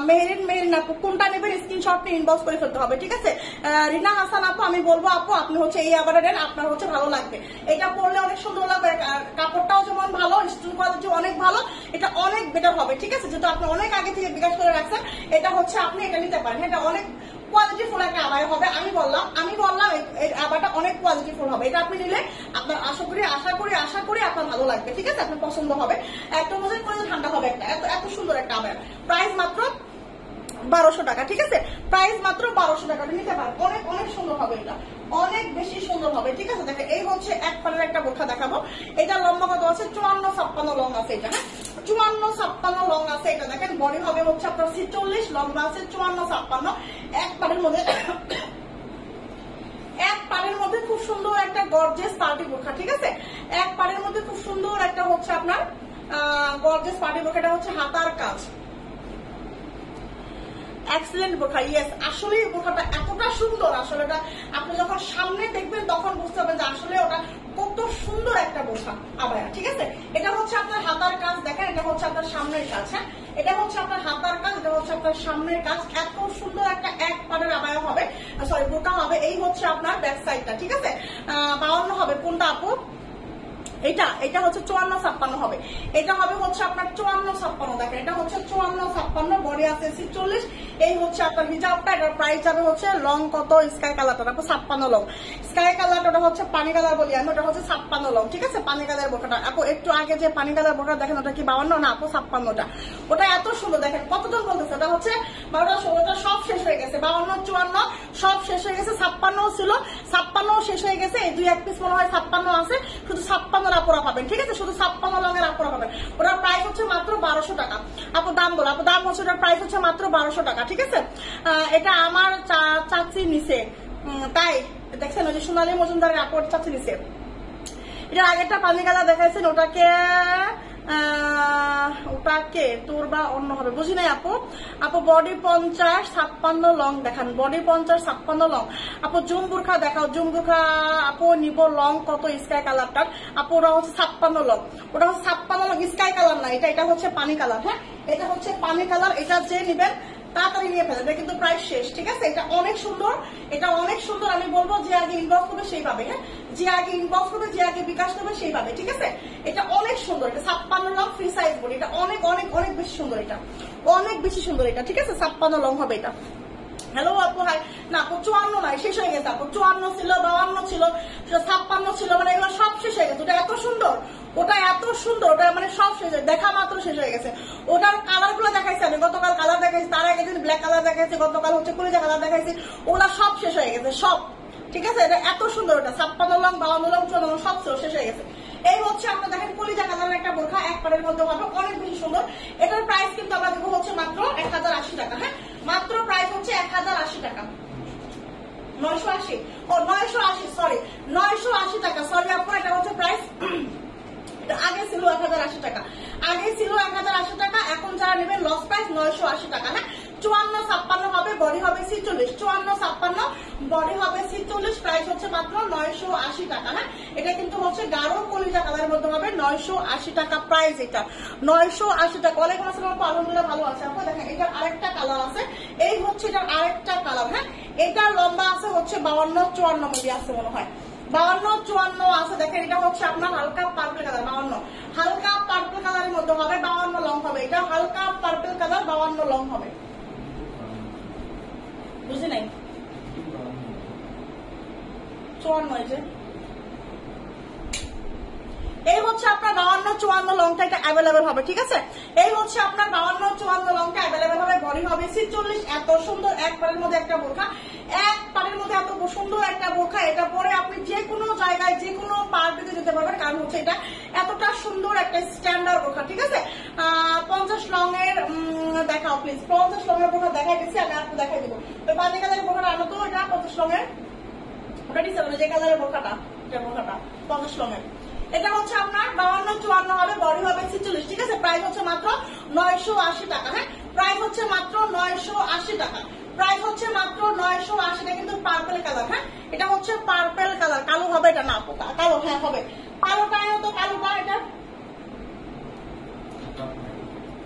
মেহেরিন আপু, কোনটা নেবেন স্ক্রিনশট নিয়ে ইনবক্স করে ফেলতে হবে, ঠিক আছে। রিনা হাসান আপু, আমি বলবো আপু আপনি হচ্ছে এই আবারটা নেন, আপনার হচ্ছে ভালো লাগবে, এটা পরলে অনেক সুন্দর লাগবে, কাপড়টাও যেমন ভালো, স্টোন কোয়ালিটি অনেক ভালো, এটা অনেক বেটার হবে, ঠিক আছে। যেহেতু আপনি অনেক আগে থেকে বিকাশ করে রাখছেন, এটা হচ্ছে আপনি এটা নিতে পারেন, এটা অনেক কোয়ালিটিফুল একটা আবায়া হবে। আমি বললাম এই আবায়াটা অনেক কোয়ালিটিফুল হবে, এটা আপনি নিলে আপনার আশা করি আপনার ভালো লাগবে, ঠিক আছে, আপনার পছন্দ হবে, একদম ঠান্ডা হবে, একটা এত সুন্দর একটা আবায়া। প্রাইস মাত্র 1200 টাকা, ঠিক আছে। প্রাইস মাত্র 1200 টাকা, নিতে পারেন, অনেক অনেক সুন্দর হবে, এটা অনেক বেশি সুন্দর হবে, ঠিক আছে। দেখেন এই হচ্ছে এক পারের একটা বোরখা দেখাবো, এটা লম্বা কত আছে? 54-56 লং আছে, এটা হ্যাঁ 54-56 লং আছে। এটা দেখেন বডি হবে হচ্ছে আপনার 46, লম্বা আছে 54-56, এক পারের মধ্যে খুব সুন্দর একটা গর্জিয়াস পার্টি বোরখা, ঠিক আছে। এক পারের মধ্যে খুব সুন্দর একটা হচ্ছে আপনার গর্জিয়াস পার্টি বোরখা, এটা হচ্ছে হাতার কাজ, এক্সেলেন্ট বোরখা। ইয়েস, আসলে এই বোরখাটা এতটা সুন্দর, আসলে এটা আপনি যখন সামনে দেখবেন তখন বুঝতে পারবেন যে আসলে ওটা কত সুন্দর একটা বোরখা আবায়া, ঠিক আছে। এটা হচ্ছে আপনার হাতার কাজ, দেখেন এটা হচ্ছে আপনার সামনের কাজ, হ্যাঁ, এটা হচ্ছে আপনার হাতার কাজ, এটা হচ্ছে আপনার সামনের কাজ, এত সুন্দর একটা এক পাড়ের আবায়া হবে, সরি বোরখা হবে। এই হচ্ছে আপনার ব্যাক সাইডটা, ঠিক আছে। 52 হবে কোনটা আপু? এটা এটা হচ্ছে 54-56 হবে, এটা হবে হচ্ছে আপনার 54-56। দেখেন এটা হচ্ছে 54-56, বডি আছে 46। এই হচ্ছে আপনার হিজাবটা, এটার প্রাইস যাবে হচ্ছে লং কত স্কাই কালারটা, তারপর 56 লং স্কাই কালারটা হচ্ছে পানি কালার বলি আমি, ওটা হচ্ছে 56 লং, ঠিক আছে। পানি কালার বোরকাটা আপু একটু আগে যে পানি কালার বোরকা দেখেন ওটা কি 52 না আপু 56টা, ওটা এত সুন্দর। দেখেন কতজন বলতেছে ওটা হচ্ছে 12টা সব শেষ হয়ে গেছে, 52 54 সব শেষ হয়ে গেছে, 56 ছিল 56 শেষ হয়ে গেছে, এই 2-1 পিস মনে হয় 56 আছে, শুধু 56 আপুরা পাবেন, ঠিক আছে, শুধু 56 লঙের আপুরা পাবেন। ওটার প্রাইস হচ্ছে মাত্র 1200 টাকা। আপু দাম বলো, আপু দাম হচ্ছে ওটার প্রাইস হচ্ছে মাত্র 1200 টাকা, ঠিক আছে। এটা আমার চাচি নিছে, তাই দেখছেন ওই যে সোনালী মজুমদারের আপুর চাচি নিছে। এটার আগেরটা পানি কালার দেখাইছেন, ওটাকে তোর বা অন্য হবে বুঝি নাই আপু। আপু বডি 50-56 লং দেখান, বডি 50-56 লং। আপু জুম বুরখা দেখাও, জুম বুরখা আপু নিব লং কত স্কাই কালারটার, আপু ওটা হচ্ছে 56 লং, ওটা হচ্ছে 56 লং স্কাই কালার না, এটা হচ্ছে পানি কালার। হ্যাঁ এটা হচ্ছে পানি কালার, এটা যে নিবেন তাড়াতাড়ি নিয়ে ফেলেন, এটা কিন্তু প্রাইস শেষ, ঠিক আছে। এটা অনেক সুন্দর, এটা অনেক সুন্দর, আমি বলবো যে আগে ইনবক্স করবে সেই পাবে, হ্যাঁ যে আগে ইনবক্স করবে, যে আগে বিকাশ করবে সেই পাবে, ঠিক আছে। এটা অনেক সুন্দর, এটা 56 লং ফ্রি সাইজ বডি, এটা অনেক অনেক অনেক বেশি সুন্দর, এটা অনেক বেশি সুন্দর, এটা ঠিক আছে 56 লং হবে এটা। হ্যালো আপু হাই, না আপু 54 নাই শেষ হয়ে গেছে আপু, 54 ছিল 52 ছিল 56 ছিল, মানে এগুলো সব শেষ হয়ে গেছে। ওটা এত সুন্দর, ওটা এত সুন্দর, ওটা মানে সব শেষ দেখা মাত্র শেষ হয়ে গেছে। ওটার কালার গুলো দেখাইছি আমি, গতকাল কালার দেখাইছি, তার আগে দিন ব্ল্যাক কালার দেখাইছি, গতকাল হচ্ছে কলিজা কালার দেখাইছি, ওগুলা সব শেষ হয়ে গেছে সব, ঠিক আছে। এটা এত সুন্দর, ওটা 56 লং 52 লং 54 লং সব শেষ হয়ে গেছে। এই হচ্ছে আপনার দেখেন কলিজা কালারের একটা বোরখা, এক পাড়ের মধ্যে হবে, অনেক বেশি সুন্দর। এটার প্রাইস কিন্তু আমরা দেবো হচ্ছে মাত্র 1080 টাকা। হ্যাঁ মাত্র প্রাইস হচ্ছে 1080 টাকা, 980 ও 980 সরি 980 টাকা, সরি আপনার এটা হচ্ছে প্রাইস আগে ছিল 1080 টাকা, আগে ছিল 1080 টাকা, এখন যারা নেবেন লস প্রাইস 980 টাকা। হ্যাঁ 54-56 হবে, বডি হবে 46, 54-56 বডি হবে 46, প্রাইস হচ্ছে মাত্র 980 টাকা। হ্যাঁ এটা কিন্তু হচ্ছে গাঢ় কলিজা কালারের মধ্যে হবে, 980 টাকা প্রাইস, এটা 980 টাকা। ওয়ালাইকুম আসসালাম আপু, আলহামদুলিল্লাহ ভালো আছে আপু। দেখেন এটার আরেকটা কালার আছে, এই হচ্ছে এটার আরেকটা কালার। হ্যাঁ এটার লম্বা আছে হচ্ছে 52-54 মধ্যে আছে মনে হয়, 52-54 আছে। দেখেন এটা হচ্ছে আপনার হালকা পার্পল কালার, 52 হালকা পার্পল কালারের মধ্যে হবে, 52 লং হবে, এটা হালকা পার্পল কালার 52 লং হবে, বুঝি নাই 54 যে এই হচ্ছে আপনার 52-54 লংটা, এটা অ্যাভেলেবেল হবে, ঠিক আছে। এই হচ্ছে আপনার 52-54 লংটা অ্যাভেলেবেল হবে, বডি হবে 46। এত সুন্দর এক পাড়ের মধ্যে একটা বোরখা, এক পাড়ের মধ্যে এত সুন্দর একটা বোরখা, এটা পরে আপনি যে কোনো জায়গায় যে কোনো পার্টিতে যেতে পারবেন, কারণ হচ্ছে এটা এতটা সুন্দর একটা স্ট্যান্ডার্ড বোরখা, ঠিক আছে। 50 লং এর দেখাও প্লিজ, 50 লং এর বোরখা দেখাই দিচ্ছি আমি, আর দেখাই দেবো ওই বাজে কালারের বোরখাটা আনো তো, এটা 50 লং এর ওটা দিচ্ছে যে কালারের বোরখাটা, এটা বোরখাটা 50 লং এর, এটা হচ্ছে আপনার 52-54 হবে, বডি হবে 46, ঠিক আছে। প্রাইস হচ্ছে মাত্র 980 টাকা। হ্যাঁ প্রাইস হচ্ছে মাত্র 980 টাকা, প্রাইস হচ্ছে মাত্র 980 টাকা, কিন্তু পার্পল কালার। হ্যাঁ এটা হচ্ছে পার্পল কালার, কালো হবে এটা না পোকা, কালো হ্যাঁ হবে, কালোটা তো কালোটা, এটা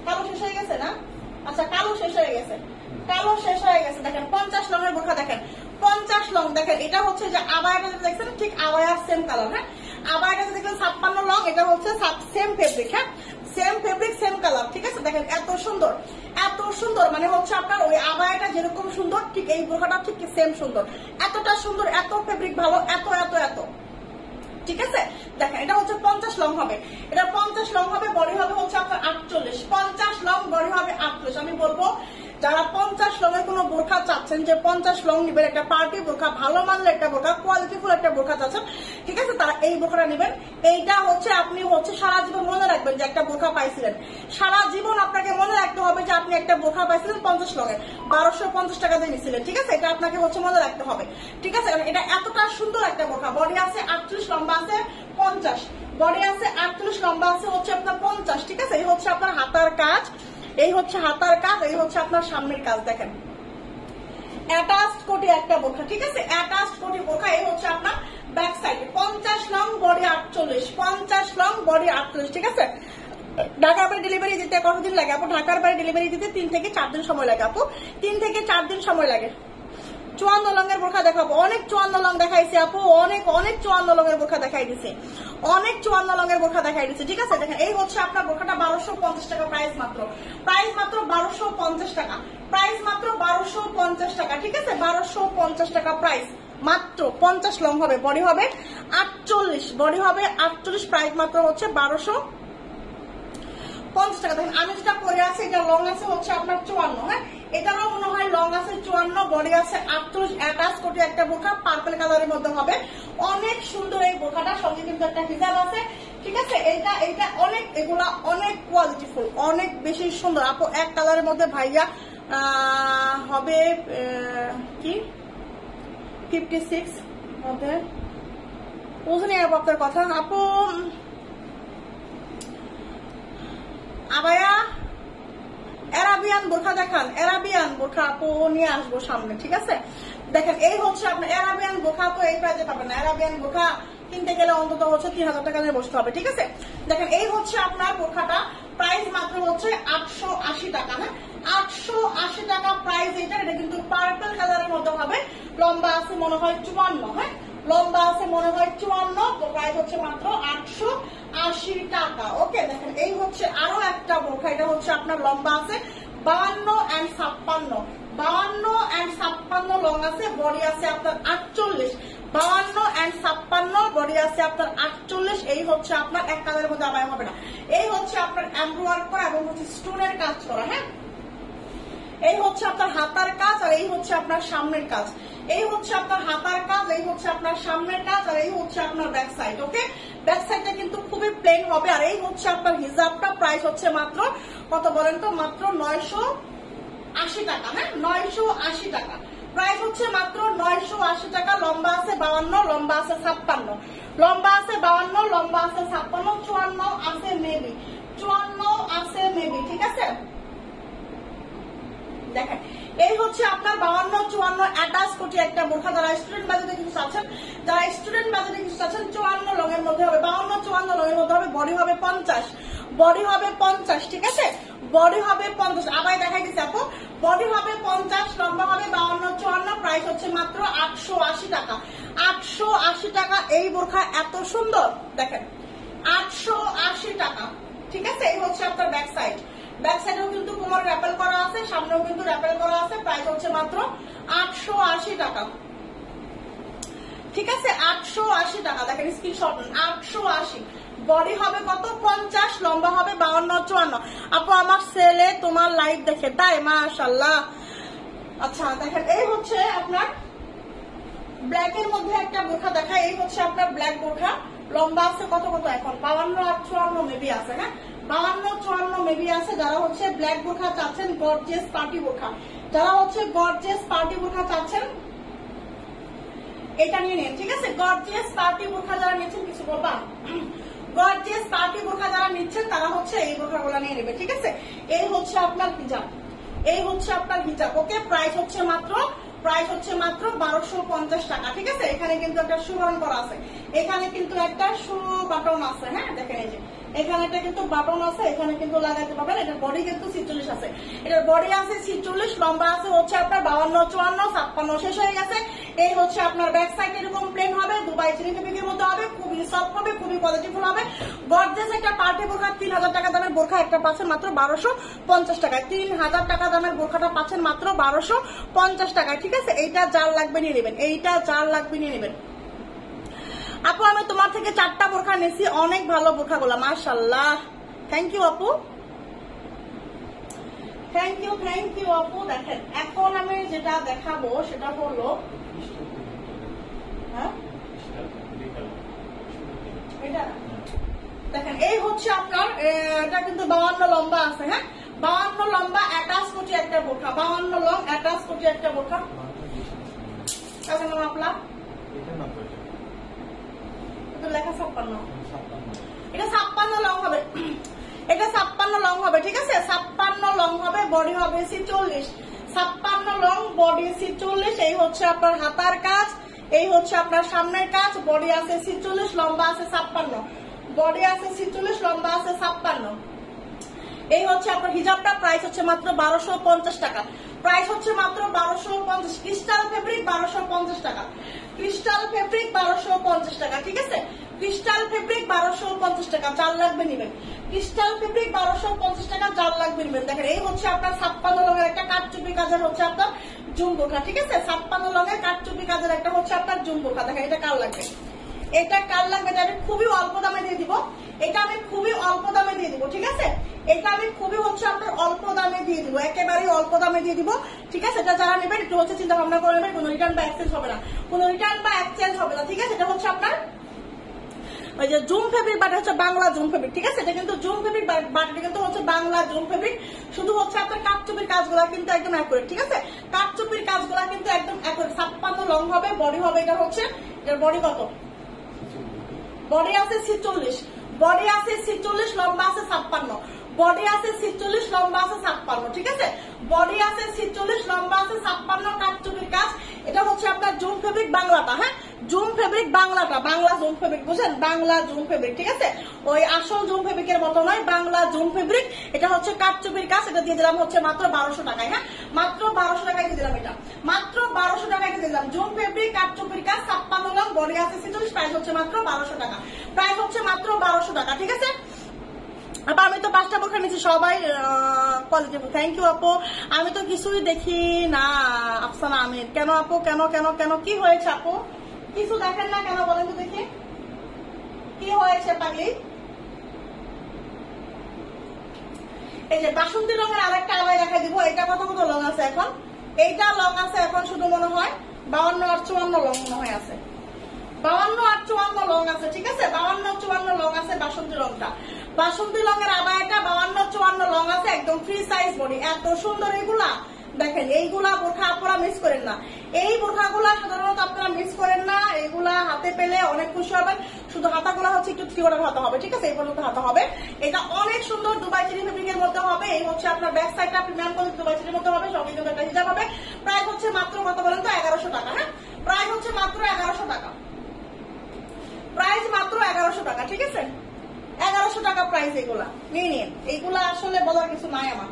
কালো শেষ হয়ে গেছে না, আচ্ছা কালো শেষ হয়ে গেছে, কালো শেষ হয়ে গেছে। দেখেন 50 লং এর বোরখা, দেখেন 50 লং, দেখেন এটা হচ্ছে যে আবায়াটা দেখছেন ঠিক আবায়ার সেম কালার। হ্যাঁ আবায়াটা দেখেন 56 লং, এটা হচ্ছে সেম ফেব্রিক, হ্যাঁ সেম ফেব্রিক সেম কালার, ঠিক আছে। দেখেন এত সুন্দর, এত সুন্দর, মানে হচ্ছে আপনার ওই আবায়াটা যেরকম সুন্দর ঠিক এই বোরখাটা ঠিক সেম সুন্দর, এতটা সুন্দর, এত ফেব্রিক ভালো, এত এত এত, ঠিক আছে। দেখেন এটা হচ্ছে 50 লং হবে, এটা 50 লং হবে, বডি হবে হচ্ছে আপনার 48, 50 লং বডি হবে 48। আমি বলবো যারা 50 লং এর কোনো বোরখা চাচ্ছেন, যে 50 লং নিবেন একটা পার্টি বোরখা, ভালো মানের একটা বোরখা, কোয়ালিটিফুল একটা বোরখা চাচ্ছেন, ঠিক আছে, তারা এই বোরখাটা নেবেন। এইটা হচ্ছে আপনি হচ্ছে সারা জীবন মনে রাখবেন যে একটা বোরখা পাইছিলেন, সারা জীবন আপনাকে মনে রাখতে হবে যে আপনি একটা বোরখা পাইছিলেন 50 লং এর, 1250 টাকা দিয়ে নিছিলেন, ঠিক আছে। এটা আপনাকে হচ্ছে মনে রাখতে হবে, ঠিক আছে। এটা এতটা সুন্দর একটা বোরখা, বডি আছে 38, লম্বা আছে 50, বডি আছে 38, লম্বা আছে হচ্ছে আপনার 50, ঠিক আছে। এই হচ্ছে আপনার হাতার কাজ, এই হচ্ছে হাতার কাজ, এই হচ্ছে আপনার সামনের কাজ। দেখেন অ্যাটাচড কোটি একটা বোরখা, ঠিক আছে, অ্যাটাচড কোটি বোরখা। এই হচ্ছে আপনার ব্যাক সাইডে 50 লং বডি 48, 50 লং বডি 48, ঠিক আছে। ঢাকার বাইরে ডেলিভারি দিতে কতদিন লাগে আপু? ঢাকার বাইরে ডেলিভারি দিতে 3 থেকে 4 দিন সময় লাগে আপু, 3 থেকে 4 দিন সময় লাগে। 54 লং এর বোরখা দেখাবো, অনেক 54 লং দেখাইছে আপু, অনেক 54 লং এর বোরখা দেখাই দিছে, অনেক 54 লং এর বোরখা দেখাই দিছে। ঠিক আছে, দেখেন এই হচ্ছে আপনার বোরখাটা 1250 টাকা প্রাইস মাত্র, প্রাইস মাত্র 1250 টাকা, প্রাইস মাত্র 1250 টাকা। ঠিক আছে, 1250 টাকা প্রাইস মাত্র। 50 লং হবে, বডি হবে 48, বডি হবে 48, প্রাইস মাত্র হচ্ছে 1250 টাকা। দেখেন আমি যেটা পরে আছি এটা লং আছে হচ্ছে আপনার 54, হ্যাঁ এটারও মনে হয় লং আছে 54, বডি আছে 48, অ্যাটাচ কোটি একটা বোরখা পার্পল কালারের মধ্যে হবে, অনেক সুন্দর এই বোরখাটা, সঙ্গে কিন্তু একটা হিজাব আছে। ঠিক আছে, এইটা অনেক, এগুলা অনেক কোয়ালিটিফুল, অনেক বেশি সুন্দর আপু। এক কালারের মধ্যে ভাইয়া হবে কি 56 মধ্যে, বুঝুন আপনার কথা আপু। আবায়া অ্যারাবিয়ান বোরখা দেখান, অ্যারাবিয়ান বোরখা আপু নিয়ে আসবো সামনে। ঠিক আছে, দেখেন এই হচ্ছে আপনার অ্যারাবিয়ান বোরখা, তো এই প্রাইসে পাবেন না। অ্যারাবিয়ান বোরখা কিনতে গেলে অন্তত হচ্ছে 3000 টাকা দিয়ে বসতে হবে। ঠিক আছে, দেখেন এই হচ্ছে আপনার বোরখাটা, প্রাইস মাত্র হচ্ছে 880 টাকা, হ্যাঁ 880 টাকা প্রাইস এটা। এটা কিন্তু পার্পল কালারের মধ্যে হবে, লম্বা আছে মনে হয় 54, হ্যাঁ লম্বা আছে মনে হয় 54, তো প্রাইস হচ্ছে মাত্র 880 টাকা। ওকে, দেখেন এই হচ্ছে আরো একটা বোরখা, এটা হচ্ছে আপনার লম্বা আছে 52 and 56, 52 and 56 লং আছে, বডি আছে আপনার 48, 52 and 56, বডি আছে আপনার 48। এই হচ্ছে আপনার এক কালারের মধ্যে আবার হবে না, এই হচ্ছে আপনার এমব্রয়ডারি করা এবং হচ্ছে স্টোনের কাজ করা, হ্যাঁ এই হচ্ছে আপনার হাতার কাজ, আর এই হচ্ছে আপনার সামনের কাজ, এই হচ্ছে আপনার হাতার কাজ, এই হচ্ছে আপনার সামনের কাজ, আর এই হচ্ছে আপনার ব্যাক সাইড। ওকে, ব্যাক সাইডটা কিন্তু খুবই প্লেন হবে, আর এই হচ্ছে আপনার হিজাবটা, প্রাইস হচ্ছে মাত্র কত বলেন তো, মাত্র 980 টাকা, হ্যাঁ 980 টাকা প্রাইস হচ্ছে মাত্র 980 টাকা। লম্বা আছে 52, লম্বা আছে 56, লম্বা আছে 52, লম্বা আছে 56, 54 আছে মেবি, 54 আছে মেবি। ঠিক আছে, দেখেন এই হচ্ছে আপনার 52, 54 অ্যাটাচ কোটি একটা বোরখা। যারা স্টুডেন্ট বাজেটে কিছু চাচ্ছেন, যারা স্টুডেন্ট বাজেটে কিছু চাচ্ছেন, 54 লং এর মধ্যে হবে, 52, 54 লং এর মধ্যে হবে, বডি হবে 50, বডি হবে 50। ঠিক আছে, বডি হবে 50, আবার দেখাই দিচ্ছি আপু, বডি হবে 50, লম্বা হবে 52, 54, প্রাইস হচ্ছে মাত্র 880 টাকা, 880 টাকা। এই বোরখা এত সুন্দর, দেখেন 880 টাকা। ঠিক আছে, এই হচ্ছে আপনার ব্যাক সাইড, ব্যাক সাইডেও কিন্তু কোমর র্যাপেল করা আছে, সামনেও কিন্তু র্যাপেল করা আছে, প্রাইস হচ্ছে মাত্র 880 টাকা। ঠিক আছে, 880 টাকা, দেখেন স্ক্রিনশট 880, বডি হবে কত 50, লম্বা হবে 52, 54। আপু আমার ছেলে তোমার লাইভ দেখে, তাই মাশাআল্লাহ। আচ্ছা দেখেন এই হচ্ছে আপনার ব্ল্যাক এর মধ্যে একটা বোরখা দেখায়, এই হচ্ছে আপনার ব্ল্যাক বোরখা, লম্বা আছে কত কত এখন 52, 54 মেবি আছে, হ্যাঁ 52, 54 মেবি আছে। যারা হচ্ছে ব্ল্যাক বোরখা চাচ্ছেন, গর্জিয়াস পার্টি বোরখা, যারা হচ্ছে গর্জিয়াস পার্টি বোরখা চাচ্ছেন এটা নিয়ে নিন। ঠিক আছে, গর্জিয়াস পার্টি বোরখা যারা নিচ্ছেন, কিছু বলবা, গর্জিয়াস পার্টি বোরখা যারা নিচ্ছেন তারা হচ্ছে এই বোরখাগুলো নিয়ে নেবে। ঠিক আছে, এই হচ্ছে আপনার হিজাব, এই হচ্ছে আপনার হিজাব। ওকে, প্রাইস হচ্ছে মাত্র 1250 টাকা। ঠিক আছে, এখানে কিন্তু একটা সুবান করা আছে, এখানে কিন্তু একটা শু বাটন আছে, হ্যাঁ দেখেন এই যে এখানে একটা কিন্তু বাটন আছে, এখানে কিন্তু লাগাতে পারবেন। এটার বডি কিন্তু 46 আছে, এটার বডি আছে 46, লম্বা আছে হচ্ছে আপনার 52, 54, 56 শেষ হয়ে গেছে। এই হচ্ছে আপনার ব্যাক সাইড এরকম প্লেন হবে, দুবাই চিনি ফেব্রিকের মধ্যে হবে, খুবই সফট হবে, খুবই কোয়ালিটিফুল হবে। গর্জিয়াস একটা পার্টি বোরখা, 3000 টাকা দামের বোরখা একটা পাচ্ছেন মাত্র 1250 টাকায়, 3000 টাকা দামের বোরখাটা পাচ্ছেন মাত্র 1250 টাকায়। ঠিক আছে, এইটা যার লাগবে নিয়ে নেবেন, এইটা যার লাগবে নিয়ে নেবেন। আপু আমি তোমার থেকে 4টা বোরখা নিয়েছি, অনেক ভালো বোরখাগুলো মাশাআল্লাহ, থ্যাংক ইউ আপু, থ্যাংক ইউ আপু। দেখেন এখন আমি যেটা দেখাবো সেটা হলো, হ্যাঁ এটা দেখেন এই হচ্ছে আপনার, এটা কিন্তু 52 লম্বা আছে, হ্যাঁ 52 লম্বা অ্যাটাচ কোটি একটা বোরখা, 52 লং অ্যাটাচ কোটি একটা বোরখা। কেমন নাম আপনার? লেখা 56, এটা 56 লং হবে, এটা 56 লং হবে। ঠিক আছে, 56 লং হবে, বডি হবে 46, 56 লং বডি 46। এই হচ্ছে আপনার হাতার কাজ, এই হচ্ছে আপনার সামনের কাজ, বডি আছে 46, লম্বা আছে 56, বডি আছে 46, লম্বা আছে 56। এই হচ্ছে আপনার হিজাবটা, প্রাইস হচ্ছে মাত্র 1250 টাকা, প্রাইস হচ্ছে মাত্র 1250। ক্রিস্টাল ফেব্রিক 1250 টাকা, ক্রিস্টাল ফেব্রিক 1250 টাকা, ঠিক আছে। ক্রিস্টাল ফেব্রিক 1250 টাকা, যার লাগবে নিবেন। ক্রিস্টাল ফেব্রিক 1250 টাকা, যার লাগবে নিবেন। দেখেন এই হচ্ছে আপনার 56 লঙের একটা কাটচুপি কাজের হচ্ছে আপনার জুম বোরখা, ঠিক আছে। 56 লঙের কাটচুপি কাজের একটা হচ্ছে আপনার জুম বোরখা। দেখেন এটা কার লাগবে, এটা কার লাগবে, এটা আমি খুবই অল্প দামে দিয়ে দিব, এটা আমি খুবই অল্প দামে দিয়ে দিব, ঠিক আছে। এটা আমি খুবই হচ্ছে আপনার অল্প দামে দিয়ে দিব, একেবারে অল্প দামে দিয়ে দিব, ঠিক আছে। এটা যারা নেবেন একটু হচ্ছে চিন্তা ভাবনা করে নেবেন, কোনো রিটার্ন বা এক্সচেঞ্জ হবে না, কোনো রিটার্ন বা এক্সচেঞ্জ হবে না, ঠিক আছে। এটা হচ্ছে আপনার ওই যে জুম ফেব্রিক, বাট হচ্ছে বাংলা জুম ফেব্রিক, ঠিক আছে। এটা কিন্তু জুম ফেব্রিক, বাট কিন্তু হচ্ছে বাংলা জুম ফেব্রিক। শুধু হচ্ছে আপনার কাটচুপির কাজগুলা কিন্তু একদম অ্যাকুরেট, ঠিক আছে। কাটচুপির কাজগুলা কিন্তু একদম অ্যাকুরেট। 56 লং হবে, বডি হবে, এটা হচ্ছে এটার বডি কত, বডি আছে 46, বডি আছে 46, লম্বা আছে 56, বডি আছে 46, লম্বা আছে 56, ঠিক আছে। বডি আছে 46, লম্বা আছে 56, কাটচুপির কাজ। এটা হচ্ছে আপনার জুম ফেব্রিক বাংলাটা, হ্যাঁ, জুম ফেব্রিক বাংলাটা, বাংলা জুম ফেব্রিক, বুঝছেন, বাংলা জুম ফেব্রিক, ঠিক আছে। ওই আসল জুম ফেব্রিকের মতো নয়, বাংলা জুম ফেব্রিক। এটা হচ্ছে কাটচুপির কাজ, এটা দিয়ে দিলাম হচ্ছে মাত্র 1200 টাকায়, হ্যাঁ, মাত্র 1200 টাকায় দিয়ে দিলাম, এটা মাত্র 1200 টাকায় দিয়ে দিলাম। জুম ফেব্রিক কাটচুপির কাজ, 56 লং, বডি আছে 46, প্রাইস হচ্ছে মাত্র 1200 টাকা, প্রাইস হচ্ছে মাত্র 1200 টাকা, ঠিক আছে। আপা আমি তো 5টা বোরখা নিচ্ছি, সবাই কোয়ালিটি, থ্যাংক ইউ আপু। আমি তো কিছুই দেখি না, আফসানা আমির, কেন আপু, কেন কেন কেন কি হয়েছে আপু, কিছু দেখেন না কেন বলেন তো দেখি, কি হয়েছে পাগলি। এই যে বাসন্তী রঙের আরেকটা আবার দেখা দিব, এটা কত কত লং আছে এখন, এইটা লং আছে এখন শুধু মনে হয় 52 আর 54 লং মনে হয় আছে, 52 আর 54 লং আছে, ঠিক আছে। 52 54 লং আছে বাসন্তী রংটা, বাসন্তী রঙের আবায়াটা 52 54 লং আছে, একদম ফ্রি সাইজ বডি, এত সুন্দর এগুলা। দেখেন এইগুলা বোরখা আপনারা মিস করেন না, এই বোরখাগুলা সাধারণত আপনারা মিস করেন না, এগুলা হাতে পেলে অনেক খুশি হবেন। শুধু হাতাগুলা হচ্ছে একটু থ্রিওয়ার্ডের হাতা হবে, ঠিক আছে, এই পর্যন্ত হাতা হবে। এটা অনেক সুন্দর দুবাই চেরি ফেব্রিকের মধ্যে হবে। এই হচ্ছে আপনার ব্যাক সাইডটা প্রিমিয়াম কোয়ালিটি দুবাই চেরির মধ্যে হবে, সঙ্গে কিন্তু একটা হিজাব হবে। প্রাইস হচ্ছে মাত্র কত বলেন তো, 1100 টাকা, হ্যাঁ, প্রাইস হচ্ছে মাত্র 1100 টাকা, প্রাইস মাত্র 1100 টাকা, ঠিক আছে। 1100 টাকা প্রাইস, এগুলা নিয়ে নিন। এইগুলা আসলে বলার কিছু নাই আমার,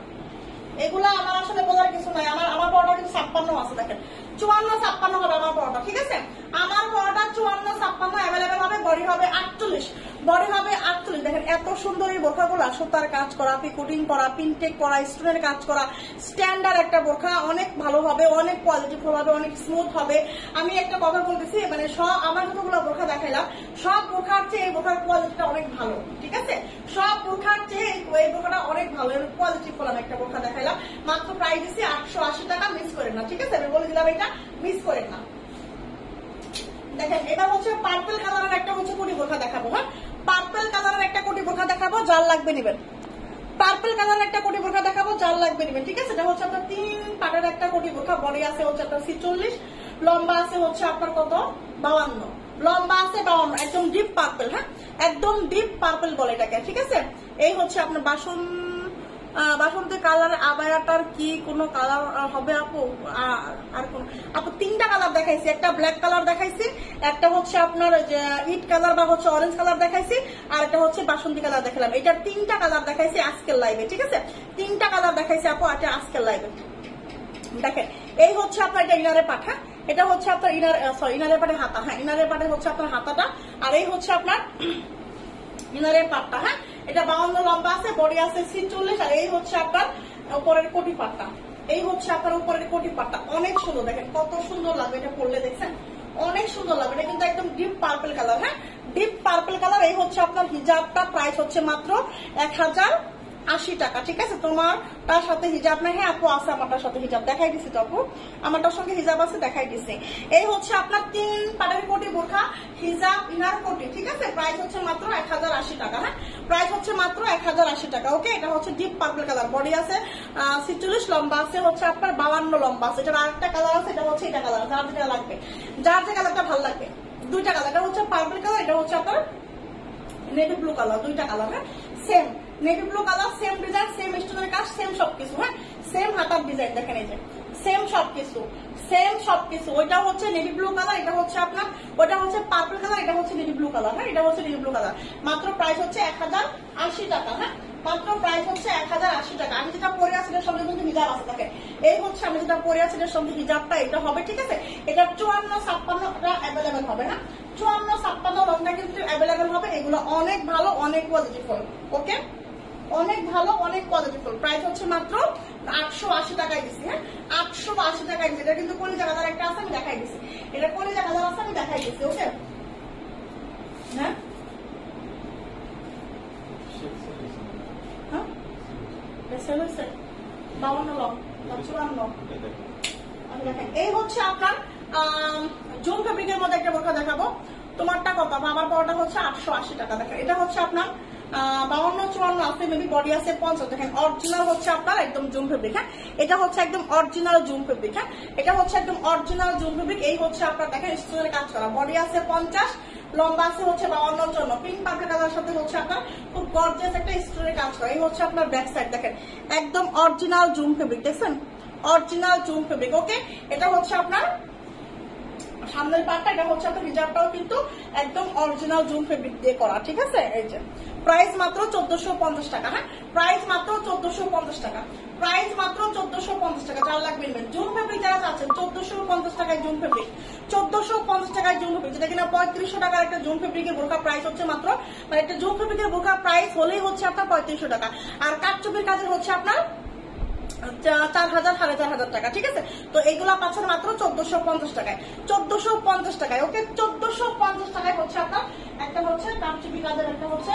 এগুলা আমার আসলে বলার কিছু নাই। আমার বড়টা কিন্তু 56 আছে, দেখেন 54 56 হবে আমার বড়টা, ঠিক আছে। আমার বড়টা 54 56 অ্যাভেলেবেল হবে, বডি হবে 48, বডি হবে 48। দেখেন এত সুন্দর এই বোরখাগুলা, সুতার কাজ করা, পিকোটিং করা, পিনটেক করা, স্টোনের কাজ করা, স্ট্যান্ডার্ড একটা বোরখা, অনেক ভালো হবে, অনেক কোয়ালিটিফুল হবে, অনেক স্মুথ হবে। আমি একটা কথা বলতেছি, মানে সব আমার যতগুলো বোরখা দেখাইলাম, সব বোরখার চেয়ে এই বোরখার কোয়ালিটিটা অনেক ভালো, ঠিক আছে। সব বোরখার চেয়ে এই বোরখাটা অনেক ভালো, এর কোয়ালিটিফুল আমি একটা বোরখা দেখাইলাম। মাত্র প্রাইস দিচ্ছি 880 টাকা, মিস করেন না, ঠিক আছে। আমি বলে দিলাম এটা মিস করেন না। দেখেন এবার হচ্ছে পার্পল কালারের একটা হচ্ছে কোটি বোরখা দেখাবো, হ্যাঁ, পার্পল কালারের একটা কোটি বোরখা দেখাবো, যার লাগবে নিবেন। পার্পল কালারের একটা কোটি বোরখা দেখাবো, যার লাগবে নিবেন, ঠিক আছে। এটা হচ্ছে আপনার 3 পাটের একটা কোটি বোরখা, বডি আছে হচ্ছে আপনার 46, লম্বা আছে হচ্ছে আপনার কত 52, লম্বা আছে 52, একদম ডিপ পার্পল, হ্যাঁ, একদম ডিপ পার্পল বলে এটাকে, ঠিক আছে। এই হচ্ছে আপনার বাসন্তী কালার আবায়াটার কি কোনো কালার হবে আপু, আর কোন আপু 3টা কালার দেখাইছি, একটা ব্ল্যাক কালার দেখাইছি, একটা হচ্ছে আপনার যে ইট কালার বা হচ্ছে অরেঞ্জ কালার দেখাইছি, আর একটা হচ্ছে বাসন্তী কালার দেখালাম। এটার 3টা কালার দেখাইছি আজকের লাইভে, ঠিক আছে। 3টা কালার দেখাইছি আপু, এটা আজকের লাইভে। দেখেন এই হচ্ছে আপনার এটা ইনারের পাঠা, এটা হচ্ছে আপনার ইনারের পাটে হাতা, হ্যাঁ, ইনারের পাটে হচ্ছে আপনার হাতাটা, আর এই হচ্ছে আপনার ইনারের পাটটা, হ্যাঁ। এটা 52 লম্বা আছে, বডি আছে 46, আর এই হচ্ছে আপনার উপরের কোটি পাটটা, এই হচ্ছে আপনার উপরের কোটি পাটটা, অনেক সুন্দর। দেখেন কত সুন্দর লাগবে এটা পরলে, দেখছেন অনেক সুন্দর লাগবে। এটা কিন্তু একদম ডিপ পার্পল কালার, হ্যাঁ, ডিপ পার্পল কালার। এই হচ্ছে আপনার হিজাবটা, প্রাইস হচ্ছে মাত্র 1080 টাকা, ঠিক আছে। তোমার তার সাথে হিজাব নাই, হ্যাঁ আপু আছে, আমারটার সাথে হিজাব দেখাই দিছি তো আপু, আমারটার সঙ্গে হিজাব আছে, দেখাই দিছি। এই হচ্ছে আপনার 3 পাটের কোটি বোরখা, হিজাব ইনার কোটি, ঠিক আছে। প্রাইস হচ্ছে মাত্র 1080 টাকা, হ্যাঁ, প্রাইস হচ্ছে মাত্র 1080 টাকা, ওকে। এটা হচ্ছে ডিপ পার্পল কালার, বডি আছে 46, লম্বা আছে হচ্ছে আপনার 52 লম্বা আছে। এটা আরেকটা কালার আছে, এটা হচ্ছে এটা কালার, যার যেটা লাগবে, যার যে কালারটা ভালো লাগবে। 2টা কালার, এটা হচ্ছে পার্পল কালার, এটা হচ্ছে আপনার নেভি ব্লু কালার, 2টা কালার, হ্যাঁ, same navy blue colour, same design, same স্টোনের কাজ, সেম সবকিছু, হ্যাঁ, সেম হাতার ডিজাইন, দেখেন এই যে সেম সবকিছু, সেম সবকিছু। ওইটা হচ্ছে নেভি ব্লু কালার, এটা হচ্ছে আপনার, ওটা হচ্ছে পার্পল কালার, এটা হচ্ছে নেভি ব্লু কালার, হ্যাঁ, এটা হচ্ছে নেভি ব্লু কালার। মাত্র প্রাইস হচ্ছে 1080 টাকা, হ্যাঁ, মাত্র প্রাইস হচ্ছে 1080 টাকা। আমি যেটা পরে আছি এটার সঙ্গে কিন্তু হিজাব আছে, দেখেন এই হচ্ছে আমি যেটা পরে আছি এটার সঙ্গে হিজাবটা এটা হবে, ঠিক আছে। এটা 54-56টা অ্যাভেলেবেল হবে না, 54-56 লংটা কিন্তু অ্যাভেলেবেল হবে। এগুলো অনেক ভালো, অনেক কোয়ালিটিফুল, ওকে, অনেক ভালো, অনেক কোয়ালিটিফুল। প্রাইস হচ্ছে মাত্র 880 টাকায় দিচ্ছি, হ্যাঁ 880 টাকায় দিচ্ছি। এটা কিন্তু কলিজা কালার একটা আছে, আমি দেখাই দিচ্ছি, এটা কলিজা কালার আছে, আমি দেখাই দিচ্ছি, ওকে। হ্যাঁ হ্যাঁ 52 লং 54। দেখেন এই হচ্ছে আপনার জুম ফেব্রিকের মধ্যে একটা বোরকা দেখাবো। তোমারটা কত? আমার পরটা হচ্ছে 880 টাকা। দেখেন এটা হচ্ছে আপনার 52-54 আছে, মেবি বডি আছে 50। দেখেন অরিজিনাল হচ্ছে আপনার একদম জুম ফেব্রিক, হ্যাঁ এটা হচ্ছে একদম অরিজিনাল জুম ফেব্রিক, হ্যাঁ এটা হচ্ছে একদম অরিজিনাল জুম ফেব্রিক। এই হচ্ছে আপনার দেখেন স্টোনের কাজ করা, বডি আছে 50, লম্বা আছে হচ্ছে 52-54। পিঙ্ক পার্পল কালার সাথে হচ্ছে আপনার খুব গর্জিয়াস একটা স্টোনের কাজ করা। এই হচ্ছে আপনার ব্যাক সাইড, দেখেন একদম অরিজিনাল জুম ফেব্রিক, দেখছেন অরিজিনাল জুম ফেব্রিক, ওকে। এটা হচ্ছে আপনার সামনের পার্টটা, এটা হচ্ছে আপনার হিজাবটাও কিন্তু একদম অরিজিনাল জুম ফেব্রিক দিয়ে করা, ঠিক আছে। এই যে প্রাইস মাত্র 1450 টাকা, হ্যাঁ প্রাইস মাত্র 1450 টাকা, প্রাইস মাত্র 1450 টাকা। 4 লাখ মিলবেন জুম ফেব্রিক যারা চাচ্ছেন 1450 টাকায় জুম ফেব্রিক, 1450 টাকায় জুম ফেব্রিক, যেটা কিনা 3500 টাকার একটা জুম ফেব্রিকের বোরকা প্রাইস হচ্ছে মাত্র, মানে একটা জুম ফেব্রিকের বোরকা প্রাইস হলেই হচ্ছে আপনার 3500 টাকা। আর কাটচুপির কাজের হচ্ছে আপনার 4000-4500 টাকা, ঠিক আছে। তো এইগুলা পাচ্ছেন মাত্র 1450 টাকায়, 1450 টাকায়, ওকে 1450 টাকায় হচ্ছে আপনার একটা হচ্ছে কাটচুপি কাজের, একটা হচ্ছে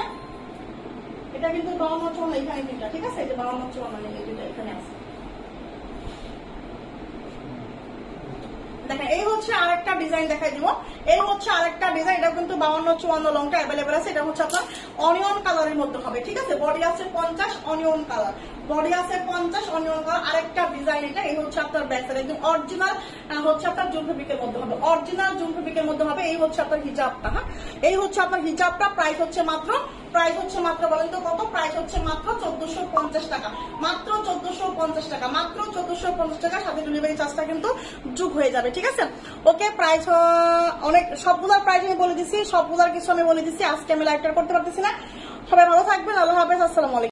এটা কিন্তু 52-54 এখানে তিনটা, ঠিক আছে। এটা 52-54 এই দুটো এখানে আছে। দেখেন এই হচ্ছে আরেকটা ডিজাইন দেখাই দিব, এই হচ্ছে আরেকটা ডিজাইন, এটা কিন্তু 52-54 লংটা অ্যাভেলেবেল আছে। এটা হচ্ছে আপনার অনিয়ন কালারের মধ্যে হবে, ঠিক আছে। বডি আছে 50, অনিয়ন কালার, বডি আছে 50, অনিয়ন কালার। আরেকটা ডিজাইন এটা, এই হচ্ছে আপনার ব্যাক সাইড একদম অরিজিনাল হচ্ছে আপনার জুম ফেব্রিকের মধ্যে হবে, অরিজিনাল জুম ফেব্রিকের মধ্যে হবে। এই হচ্ছে আপনার হিজাবটা, হ্যাঁ এই হচ্ছে আপনার হিজাবটা। প্রাইস হচ্ছে মাত্র বলেন তো কত? প্রাইস হচ্ছে মাত্র 1450 টাকা, মাত্র 1450 টাকা, মাত্র 1450 টাকা। সাথে ডেলিভারি চার্জটা কিন্তু যোগ হয়ে যাবে, ঠিক আছে। ওকে প্রাইস অনেক, সবগুলোর প্রাইস আমি বলে দিচ্ছি, সবগুলোর কিছু আমি বলে দিচ্ছি। আজকে আমি লাইভটা করতে পারতেছি না। সবাই ভালো থাকবেন, আল্লাহ হাফেজ, আসসালামু আলাইকুম।